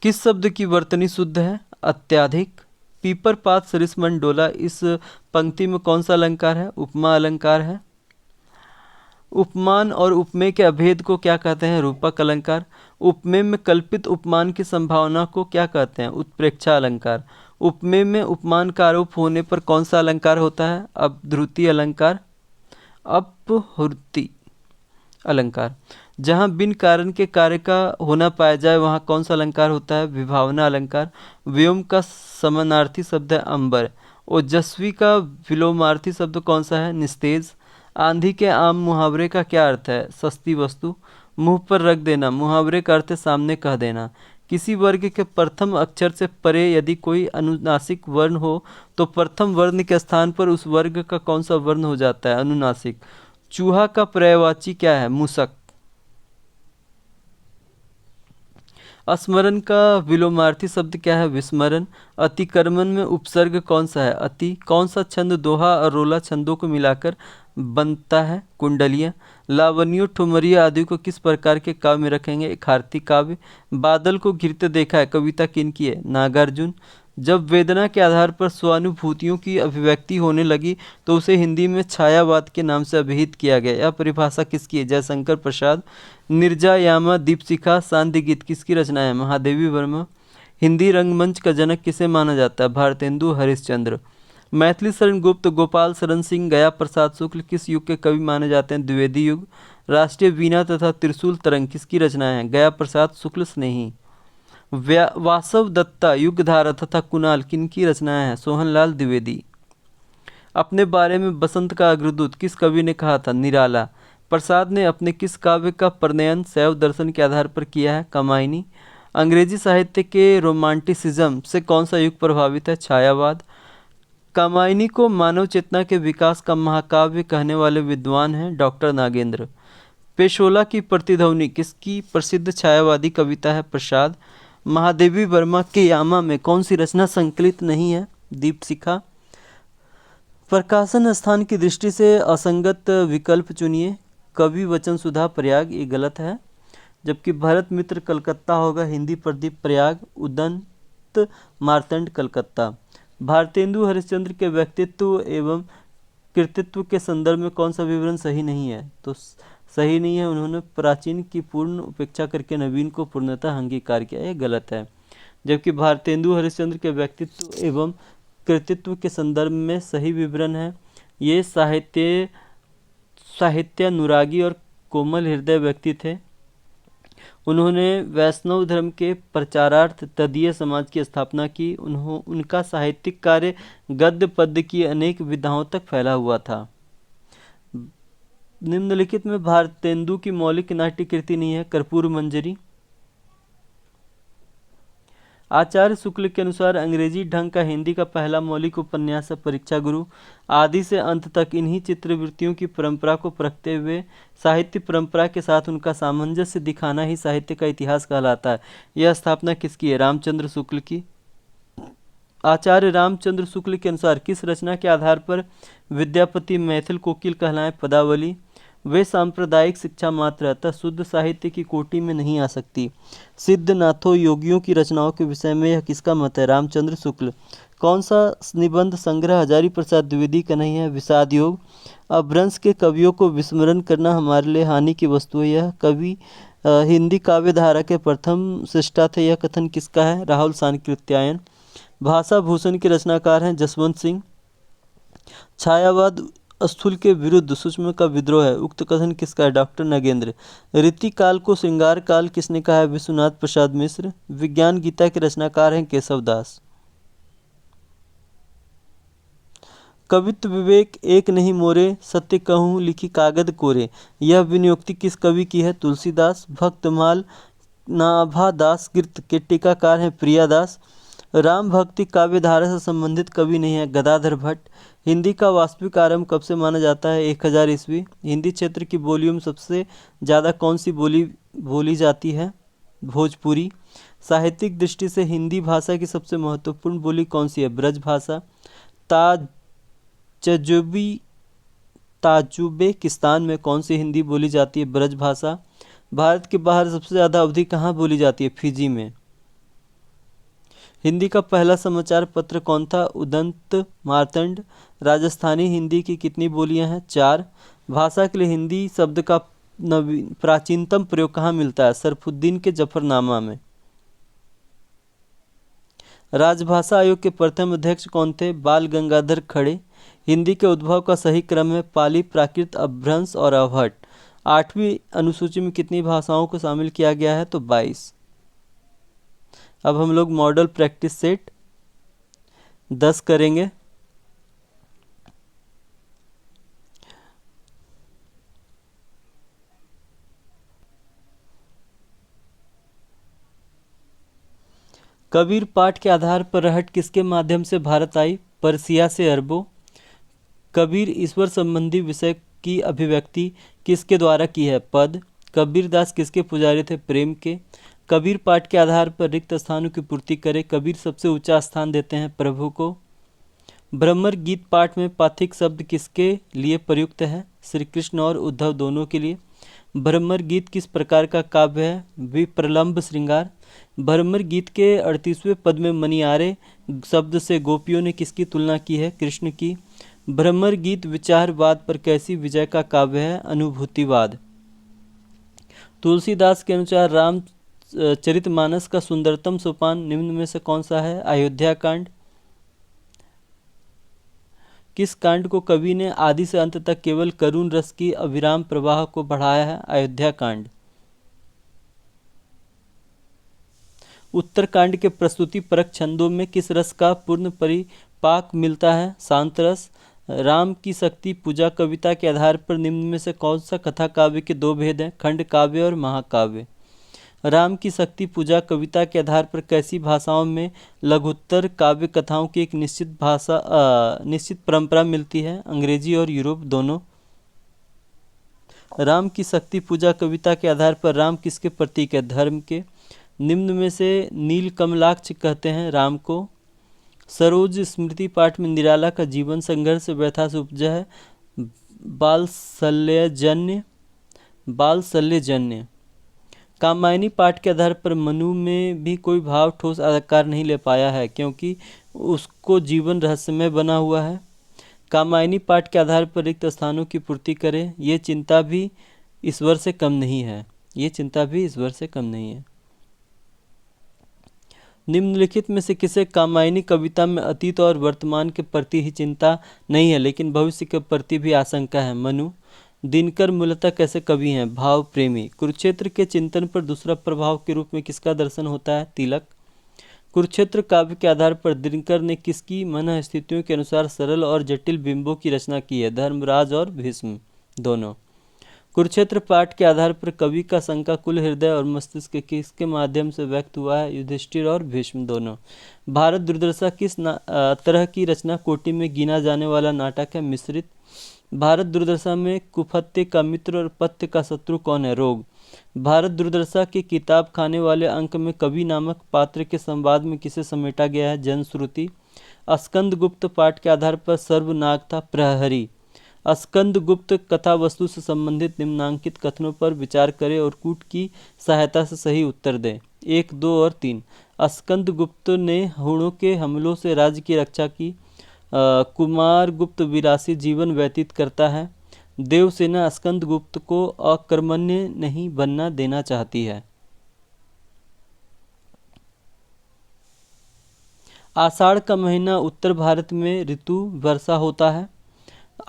किस शब्द की वर्तनी शुद्ध है? अत्याधिक। पीपर पात सरिस मन डोला, इस पंक्ति में कौन सा अलंकार है? उपमा अलंकार है। उपमान और उपमेय के अभेद को क्या कहते हैं? रूपक अलंकार। उपमेय में कल्पित उपमान की संभावना को क्या कहते हैं? उत्प्रेक्षा अलंकार। उपमेय में उपमान का आरोप होने पर कौन सा अलंकार होता है? अपधृति अलंकार, अपहृति अलंकार। जहाँ बिन कारण के कार्य का होना पाया जाए वहाँ कौन सा अलंकार होता है? विभावना अलंकार। व्योम का समानार्थी शब्द है अंबर। ओजस्वी का विलोमार्थी शब्द कौन सा है? निस्तेज। आंधी के आम मुहावरे का क्या अर्थ है? सस्ती वस्तु। मुंह पर रख देना, मुहावरे का अर्थ है सामने कह देना। किसी वर्ग के प्रथम अक्षर से परे यदि कोई अनुनासिक वर्ण हो तो प्रथम वर्ण के स्थान पर उस वर्ग का कौन सा वर्ण हो जाता है? अनुनासिक। चूहा का पर्यायवाची क्या है? मूषक। स्मरण का विलोमार्थी शब्द क्या है? विस्मरण। अतिक्रमण में उपसर्ग कौन सा है? अति। कौन सा छंद दोहा और रोला छंदों को मिलाकर बनता है? कुंडलिया। लावण्य, ठुमरिया आदि को किस प्रकार के काव्य में रखेंगे? एक आरती काव्य। बादल को घिरते देखा है कविता किनकी है? नागार्जुन। जब वेदना के आधार पर स्वानुभूतियों की अभिव्यक्ति होने लगी तो उसे हिंदी में छायावाद के नाम से अभिहित किया गया। यह परिभाषा किसकी है? जयशंकर प्रसाद। निर्जायामा, दीपशिखा, सांध्य गीत किसकी रचना है? महादेवी वर्मा। हिंदी रंगमंच का जनक किसे माना जाता है? भारतेंदु हरिश्चंद्र। मैथिली शरण गुप्त, गोपाल शरण सिंह, गया प्रसाद शुक्ल किस युग के कवि माने जाते हैं? द्विवेदी युग। राष्ट्रीय वीणा तथा त्रिशूल तरंग किसकी रचना है? गया प्रसाद शुक्ल स्नेही। वासव दत्ता, युगधारा तथा कुणाल किनकी रचनाएं हैं? सोहनलाल द्विवेदी। अपने बारे में बसंत का अग्रदूत किस कवि ने कहा था? निराला। प्रसाद ने अपने किस काव्य का प्रणयन शैव दर्शन के आधार पर किया है? कामायनी। अंग्रेजी साहित्य के रोमांटिसिज्म से कौन सा युग प्रभावित है? छायावाद। कामायनी को मानव चेतना के विकास का महाकाव्य कहने वाले विद्वान हैं डॉक्टर नागेंद्र। पेशोला की प्रतिध्वनि किसकी प्रसिद्ध छायावादी कविता है? प्रसाद। महादेवी वर्मा के यामा में कौन सी रचना संकलित नहीं है? दीपशिखा। प्रकाशन स्थान की दृष्टि से असंगत विकल्प चुनिए। कवि वचन सुधा प्रयाग, ये गलत है, जबकि भरत मित्र कलकत्ता होगा। हिंदी प्रदीप प्रयाग, उदंत मार्तंड कलकत्ता। भारतेंदु हरिश्चंद्र के व्यक्तित्व एवं कृतित्व के संदर्भ में कौन सा विवरण सही नहीं है? तो सही नहीं है, उन्होंने प्राचीन की पूर्ण उपेक्षा करके नवीन को पूर्णतः अंगीकार किया, यह गलत है। जबकि भारतेंदु हरिश्चंद्र के व्यक्तित्व एवं कृतित्व के संदर्भ में सही विवरण है, ये साहित्यानुरागी और कोमल हृदय व्यक्ति थे। उन्होंने वैष्णव धर्म के प्रचारार्थ तदीय समाज की स्थापना की। उनका साहित्यिक कार्य गद्य पद्य की अनेक विधाओं तक फैला हुआ था। निम्नलिखित में भारतेंदु की मौलिक नाट्य कृति नहीं है। कर्पूर मंजरी। आचार्य शुक्ल के अनुसार अंग्रेजी ढंग का हिंदी का पहला मौलिक उपन्यास है परीक्षा गुरु। आदि से अंत तक इन्हीं चित्रवृत्तियों की परंपरा को परखते हुए साहित्य परंपरा के साथ उनका सामंजस्य दिखाना ही साहित्य का इतिहास कहलाता है। यह स्थापना किसकी है? रामचंद्र शुक्ल की। आचार्य रामचंद्र शुक्ल के अनुसार किस रचना के आधार पर विद्यापति मैथिल कोकिल कहलाएं? पदावली। वे सांप्रदायिक शिक्षा मात्र अतः शुद्ध साहित्य की कोटि में नहीं आ सकती। सिद्धनाथों योगियों की रचनाओं के विषय में यह किसका मत है? रामचंद्र शुक्ल। कौन सा निबंध संग्रह हजारी प्रसाद द्विवेदी का नहीं है? विषाद योग। अपभ्रंश के कवियों को विस्मरण करना हमारे लिए हानि की वस्तु है। यह कवि हिंदी काव्य धारा के प्रथम सृष्टा थे, यह कथन किसका है? राहुल सांकृत्यायन। भाषा भूषण के रचनाकार हैं जसवंत सिंह। छायावाद स्थूल के विरुद्ध सूक्ष्म का विद्रोह है, उक्त कथन किसका है? डॉक्टर नगेंद्र। रीति काल को श्रृंगार काल किसने कहा है? विश्वनाथ प्रसाद मिश्र। विज्ञान गीता के रचनाकार हैं केशव दास। कवित्व विवेक एक नहीं मोरे, सत्य कहूँ लिखी कागद कोरे, यह विनियोक्ति किस कवि की है? तुलसीदास। भक्तमाल नाभा दास कृत के टीकाकार हैं प्रियादास। राम भक्ति काव्यधारा से संबंधित कवि नहीं है? गदाधर भट्ट। हिंदी का वास्तविक आरंभ कब से माना जाता है? 1000 ईस्वी। हिंदी क्षेत्र की बोलियों में सबसे ज़्यादा कौन सी बोली जाती है? भोजपुरी। साहित्यिक दृष्टि से हिंदी भाषा की सबसे महत्वपूर्ण बोली कौन सी है? ब्रज भाषा। ताजुबेकिस्तान में कौन सी हिंदी बोली जाती है? ब्रज भाषा। भारत के बाहर सबसे ज़्यादा अवधि कहाँ बोली जाती है? फिजी में। हिंदी का पहला समाचार पत्र कौन था? उदंत मार्तंड। राजस्थानी हिंदी की कितनी बोलियां हैं? 4। भाषा के लिए हिंदी शब्द का प्राचीनतम प्रयोग कहाँ मिलता है? सरफुद्दीन के जफरनामा में। राजभाषा आयोग के प्रथम अध्यक्ष कौन थे? बाल गंगाधर खड़े। हिंदी के उद्भव का सही क्रम है पाली, प्राकृत, अपभ्रंश और अवहट। 8वीं अनुसूची में कितनी भाषाओं को शामिल किया गया है? तो 22। अब हम लोग मॉडल प्रैक्टिस सेट 10 करेंगे। कबीर पाठ के आधार पर रहट किसके माध्यम से भारत आई? पर्सिया से अरबों। कबीर ईश्वर संबंधी विषय की अभिव्यक्ति किसके द्वारा की है? पद। कबीरदास किसके पुजारी थे? प्रेम के। कबीर पाठ के आधार पर रिक्त स्थानों की पूर्ति करे। कबीर सबसे ऊंचा स्थान देते हैं प्रभु को। ब्रह्मर गीत पाठ में पाथिक शब्द किसके लिए प्रयुक्त है? श्री कृष्ण और उद्धव दोनों के लिए। ब्रह्मर गीत किस प्रकार का काव्य है? विप्रलंब श्रृंगार। ब्रह्मर गीत के 38वें पद में मनियारे शब्द से गोपियों ने किसकी तुलना की है? कृष्ण की। ब्रह्मर गीत विचारवाद पर कैसी विजय का काव्य है? अनुभूतिवाद। तुलसीदास के अनुसार राम चरितमानस का सुंदरतम सोपान निम्न में से कौन सा है? अयोध्या कांड। किस कांड को कवि ने आदि से अंत तक केवल करुण रस की अविराम प्रवाह को बढ़ाया है? अयोध्या कांड। उत्तरकांड के प्रस्तुति परक छंदों में किस रस का पूर्ण परिपाक मिलता है? शांत रस। राम की शक्ति पूजा कविता के आधार पर निम्न में से कौन सा कथा काव्य के दो भेद हैं? खंड काव्य और महाकाव्य। राम की शक्ति पूजा कविता के आधार पर कैसी भाषाओं में लघुत्तर काव्य कथाओं की एक निश्चित परंपरा मिलती है? अंग्रेजी और यूरोप दोनों। राम की शक्ति पूजा कविता के आधार पर राम किसके प्रतीक है? धर्म के। निम्न में से नील कमलाक्ष कहते हैं राम को। सरोज स्मृति पाठ में निराला का जीवन संघर्ष व्यथा से उपजा है। बालशल्यजन्य। कामायनी पाठ के आधार पर मनु में भी कोई भाव ठोस आकार नहीं ले पाया है क्योंकि उसको जीवन रहस्यमय बना हुआ है। कामायनी पाठ के आधार पर रिक्त स्थानों की पूर्ति करें। ये चिंता भी ईश्वर से कम नहीं है। निम्नलिखित में से किसे कामायनी कविता में अतीत और वर्तमान के प्रति ही चिंता नहीं है लेकिन भविष्य के प्रति भी आशंका है? मनु। दिनकर मूलतः कैसे कवि हैं? भाव प्रेमी। कुरुक्षेत्र के चिंतन पर दूसरा प्रभाव के रूप में किसका दर्शन होता है? तिलक। कुरुक्षेत्र काव्य के आधार पर दिनकर ने किसकी मन स्थितियों के अनुसार सरल और जटिल बिंबों की रचना की है? धर्मराज और भीष्म दोनों। कुरुक्षेत्र पाठ के आधार पर कवि का शंका कुल हृदय और मस्तिष्क किसके माध्यम से व्यक्त हुआ है? युधिष्ठिर और भीष्म दोनों। भारत दुर्दशा किस तरह की रचना कोटि में गिना जाने वाला नाटक है? मिश्रित। भारत दुर्दशा में कुपथ्य का मित्र और पथ्य का शत्रु कौन है? रोग। भारत दुर्दशा के किताब खाने वाले अंक में कवि नामक पात्र के संवाद में किसे समेटा गया है? जनश्रुति। स्कंदगुप्त पाठ के आधार पर सर्वनाग था प्रहरी। स्कंदगुप्त कथा वस्तु से संबंधित निम्नांकित कथनों पर विचार करें और कूट की सहायता से सही उत्तर दें। 1, 2 और 3। स्कंदगुप्त ने हुणों के हमलों से राज्य की रक्षा की। कुमारगुप्त विरासी जीवन व्यतीत करता है। देवसेना स्कंदगुप्त को अकर्मण्य नहीं बनना देना चाहती है। आषाढ़ का महीना उत्तर भारत में ऋतु वर्षा होता है।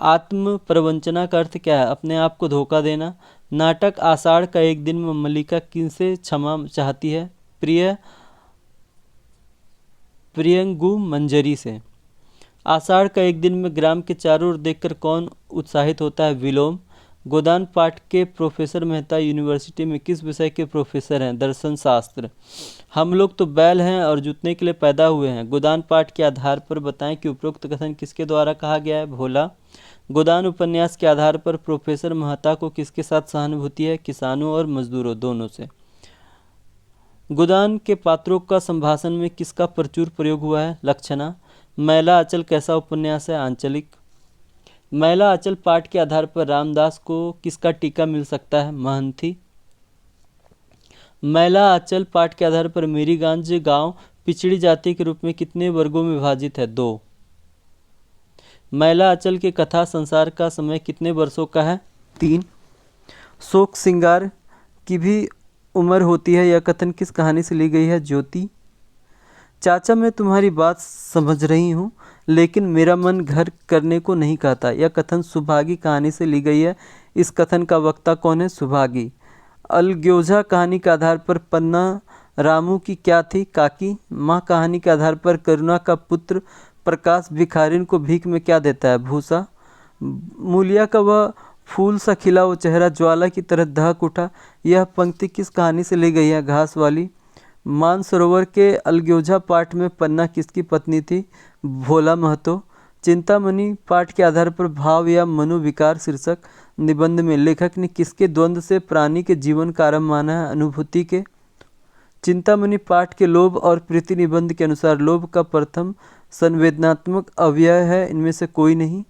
आत्म प्रवंचना का अर्थ क्या है? अपने आप को धोखा देना। नाटक आषाढ़ का एक दिन में मल्लिका किनसे क्षमा चाहती है? प्रियंगु मंजरी से। आषाढ़ का एक दिन में ग्राम के चारों ओर देखकर कौन उत्साहित होता है? विलोम। गोदान पाठ के प्रोफेसर मेहता यूनिवर्सिटी में किस विषय के प्रोफेसर हैं? दर्शन शास्त्र। हम लोग तो बैल हैं और जुतने के लिए पैदा हुए हैं। गोदान पाठ के आधार पर बताएं कि उपरोक्त कथन किसके द्वारा कहा गया है? भोला। गोदान उपन्यास के आधार पर प्रोफेसर मेहता को किसके साथ सहानुभूति है? किसानों और मजदूरों दोनों से। गोदान के पात्रों का संभाषण में किसका प्रचुर प्रयोग हुआ है? लक्षणा। मैला आंचल कैसा उपन्यास है? आंचलिक। मैला आंचल पाठ के आधार पर रामदास को किसका टीका मिल सकता है? महंथी। मैला आंचल पाठ के आधार पर मीरीगंज गांव पिछड़ी जाति के रूप में कितने वर्गों में विभाजित है? 2। मैला आंचल के कथा संसार का समय कितने वर्षों का है? 3। शोक श्रृंगार की भी उम्र होती है, यह कथन किस कहानी से ली गई है? ज्योति। चाचा मैं तुम्हारी बात समझ रही हूँ लेकिन मेरा मन घर करने को नहीं कहता, यह कथन सुभागी कहानी से ली गई है। इस कथन का वक्ता कौन है? सुभागी। अलग्योझा कहानी के आधार पर पन्ना रामू की क्या थी? काकी। माँ कहानी के आधार पर करुणा का पुत्र प्रकाश भिखारिन को भीख में क्या देता है? भूसा। मूलिया का वह फूल सा खिला वो चेहरा ज्वाला की तरह दहक उठा, यह पंक्ति किस कहानी से ली गई है? घास वाली। मानसरोवर के अलग्योझा पाठ में पन्ना किसकी पत्नी थी? भोला महतो। चिंतामणि पाठ के आधार पर भाव या मनोविकार शीर्षक निबंध में लेखक ने किसके द्वंद्व से प्राणी के जीवन का आरंभ माना है? अनुभूति के। चिंतामणि पाठ के लोभ और प्रीति निबंध के अनुसार लोभ का प्रथम संवेदनात्मक अवयव है, इनमें से कोई नहीं।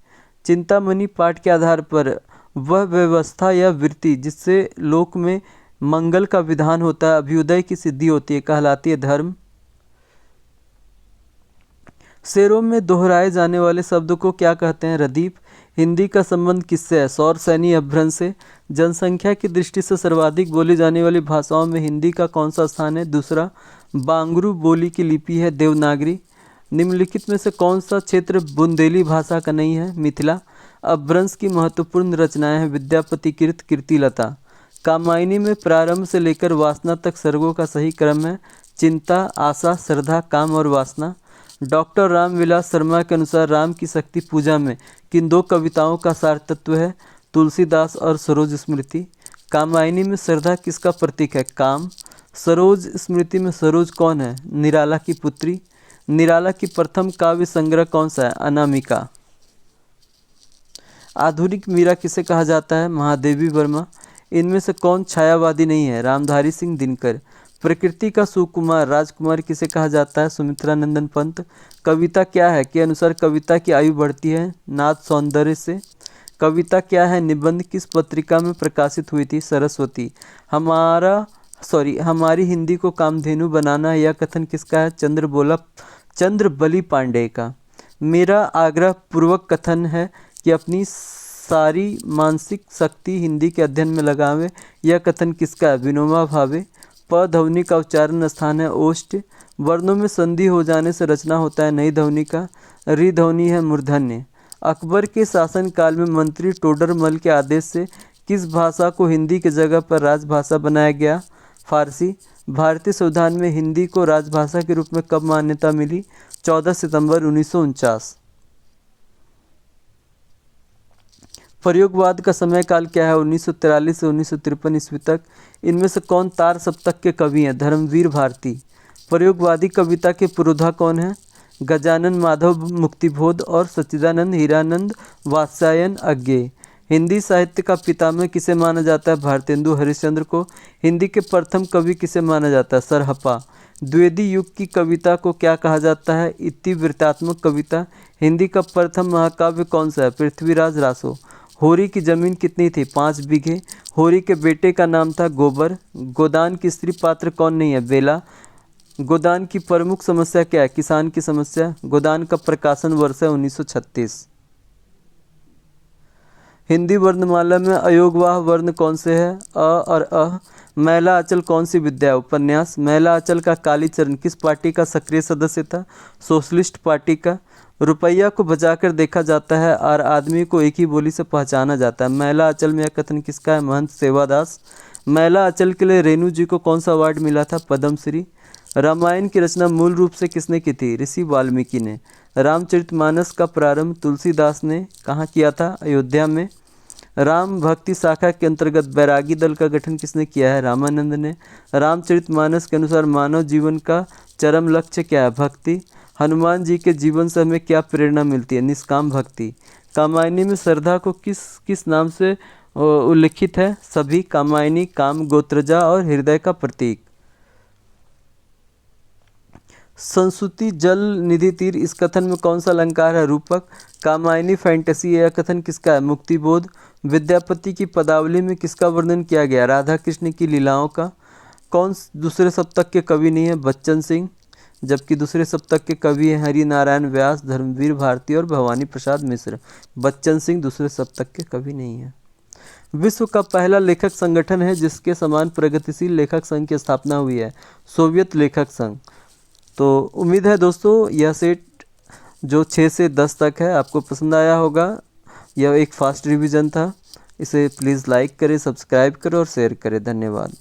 चिंतामणि पाठ के आधार पर वह व्यवस्था या वृत्ति जिससे लोक में मंगल का विधान होता है, अभ्युदय की सिद्धि होती है, कहलाती है धर्म। शेरों में दोहराए जाने वाले शब्द को क्या कहते हैं? रदीफ। हिंदी का संबंध किससे है? सौर सैनी अपभ्रंश से। जनसंख्या की दृष्टि से सर्वाधिक बोली जाने वाली भाषाओं में हिंदी का कौन सा स्थान है? दूसरा। बांगरू बोली की लिपि है देवनागरी। निम्नलिखित में से कौन सा क्षेत्र बुंदेली भाषा का नहीं है? मिथिला। अपभ्रंश की महत्वपूर्ण रचनाएं हैं विद्यापति कृत, कीर्तिलता। कामायनी में प्रारंभ से लेकर वासना तक सर्गों का सही क्रम है चिंता, आशा, श्रद्धा, काम और वासना। डॉक्टर रामविलास शर्मा के अनुसार राम की शक्ति पूजा में किन दो कविताओं का सार तत्व है? तुलसीदास और सरोज स्मृति। कामायनी में श्रद्धा किसका प्रतीक है? काम। सरोज स्मृति में सरोज कौन है? निराला की पुत्री। निराला की प्रथम काव्य संग्रह कौन सा है? अनामिका। आधुनिक मीरा किसे कहा जाता है? महादेवी वर्मा। इनमें से कौन छायावादी नहीं है? रामधारी सिंह दिनकर। प्रकृति का सुकुमार राजकुमार किसे कहा जाता है? सुमित्रा नंदन पंत। कविता क्या है के अनुसार कविता की आयु बढ़ती है? नाद सौंदर्य से। कविता क्या है? निबंध किस पत्रिका में प्रकाशित हुई थी? सरस्वती। हमारी हिंदी को कामधेनु बनाना, यह कथन किसका है? चंद्रबली पांडे का। मेरा आग्रह पूर्वक कथन है कि अपनी सारी मानसिक शक्ति हिंदी के अध्ययन में लगावें, यह कथन किसका है? विनोबा भावे। प ध्वनि का उच्चारण स्थान है ओष्ठ। वर्णों में संधि हो जाने से रचना होता है नई ध्वनि का। री ध्वनि है मूर्धन्य। अकबर के शासनकाल में मंत्री टोडरमल के आदेश से किस भाषा को हिंदी की जगह पर राजभाषा बनाया गया? फारसी। भारतीय संविधान में हिंदी को राजभाषा के रूप में कब मान्यता मिली? 14 सितंबर 1949। प्रयोगवाद का समय काल क्या है? 1943 से 1953 ईस्वी तक। इनमें से कौन तार सप्तक के कवि हैं? धर्मवीर भारती। प्रयोगवादी कविता के पुरोधा कौन है? गजानन माधव मुक्तिबोध और सच्चिदानंद हीरानंद वात्स्यायन अज्ञेय। हिंदी साहित्य का पितामह किसे माना जाता है? भारतेंदु हरिश्चंद्र को। हिंदी के प्रथम कवि किसे माना जाता है? सरहप्पा। द्विवेदी युग की कविता को क्या कहा जाता है? इतिवृत्तात्मक कविता। हिंदी का प्रथम महाकाव्य कौन सा है? पृथ्वीराज रासो। होरी की जमीन कितनी थी? 5 बीघे। होरी के बेटे का नाम था गोबर। गोदान की स्त्री पात्र कौन नहीं है? बेला। गोदान की प्रमुख समस्या क्या है? किसान की समस्या। गोदान का प्रकाशन वर्ष है 1936। हिंदी वर्णमाला में अयोगवाह वर्ण कौन से हैं? अ और अह। मैला आंचल कौन सी विद्या है? उपन्यास। मैला आंचल का कालीचरण किस पार्टी का सक्रिय सदस्य था? सोशलिस्ट पार्टी का। रुपया को बचाकर देखा जाता है और आदमी को एक ही बोली से पहचाना जाता है। मैला आंचल में यह कथन किसका है? महंत सेवादास। मैला आंचल के लिए रेणु जी को कौन सा अवार्ड मिला था? पद्मश्री। रामायण की रचना मूल रूप से किसने की थी? ऋषि वाल्मीकि ने। रामचरितमानस का प्रारंभ तुलसीदास ने कहाँ किया था? अयोध्या में। राम भक्ति शाखा के अंतर्गत बैरागी दल का गठन किसने किया है? रामानंद ने। रामचरितमानस के अनुसार मानव जीवन का चरम लक्ष्य क्या है? भक्ति। हनुमान जी के जीवन से हमें क्या प्रेरणा मिलती है? निष्काम भक्ति। कामायनी में श्रद्धा को किस नाम से उल्लिखित है? सभी। कामायनी काम, गोत्रजा और हृदय का प्रतीक। संस्तुति जल निधि तीर, इस कथन में कौन सा अलंकार है? रूपक। कामायनी फैंटेसी, यह कथन किसका है? मुक्तिबोध। विद्यापति की पदावली में किसका वर्णन किया गया? राधा कृष्ण की लीलाओं का। कौन दूसरे सप्तक के कवि नहीं है? बच्चन सिंह। जबकि दूसरे सप्तक के कवि हैं हरि नारायण व्यास, धर्मवीर भारती और भवानी प्रसाद मिश्र। बच्चन सिंह दूसरे सप्तक के कवि नहीं है। विश्व का पहला लेखक संगठन है जिसके समान प्रगतिशील लेखक संघ की स्थापना हुई है? सोवियत लेखक संघ। तो उम्मीद है दोस्तों यह सेट जो 6 से 10 तक है आपको पसंद आया होगा। यह एक फास्ट रिवीजन था। इसे प्लीज़ लाइक करें, सब्सक्राइब करें और शेयर करें। धन्यवाद।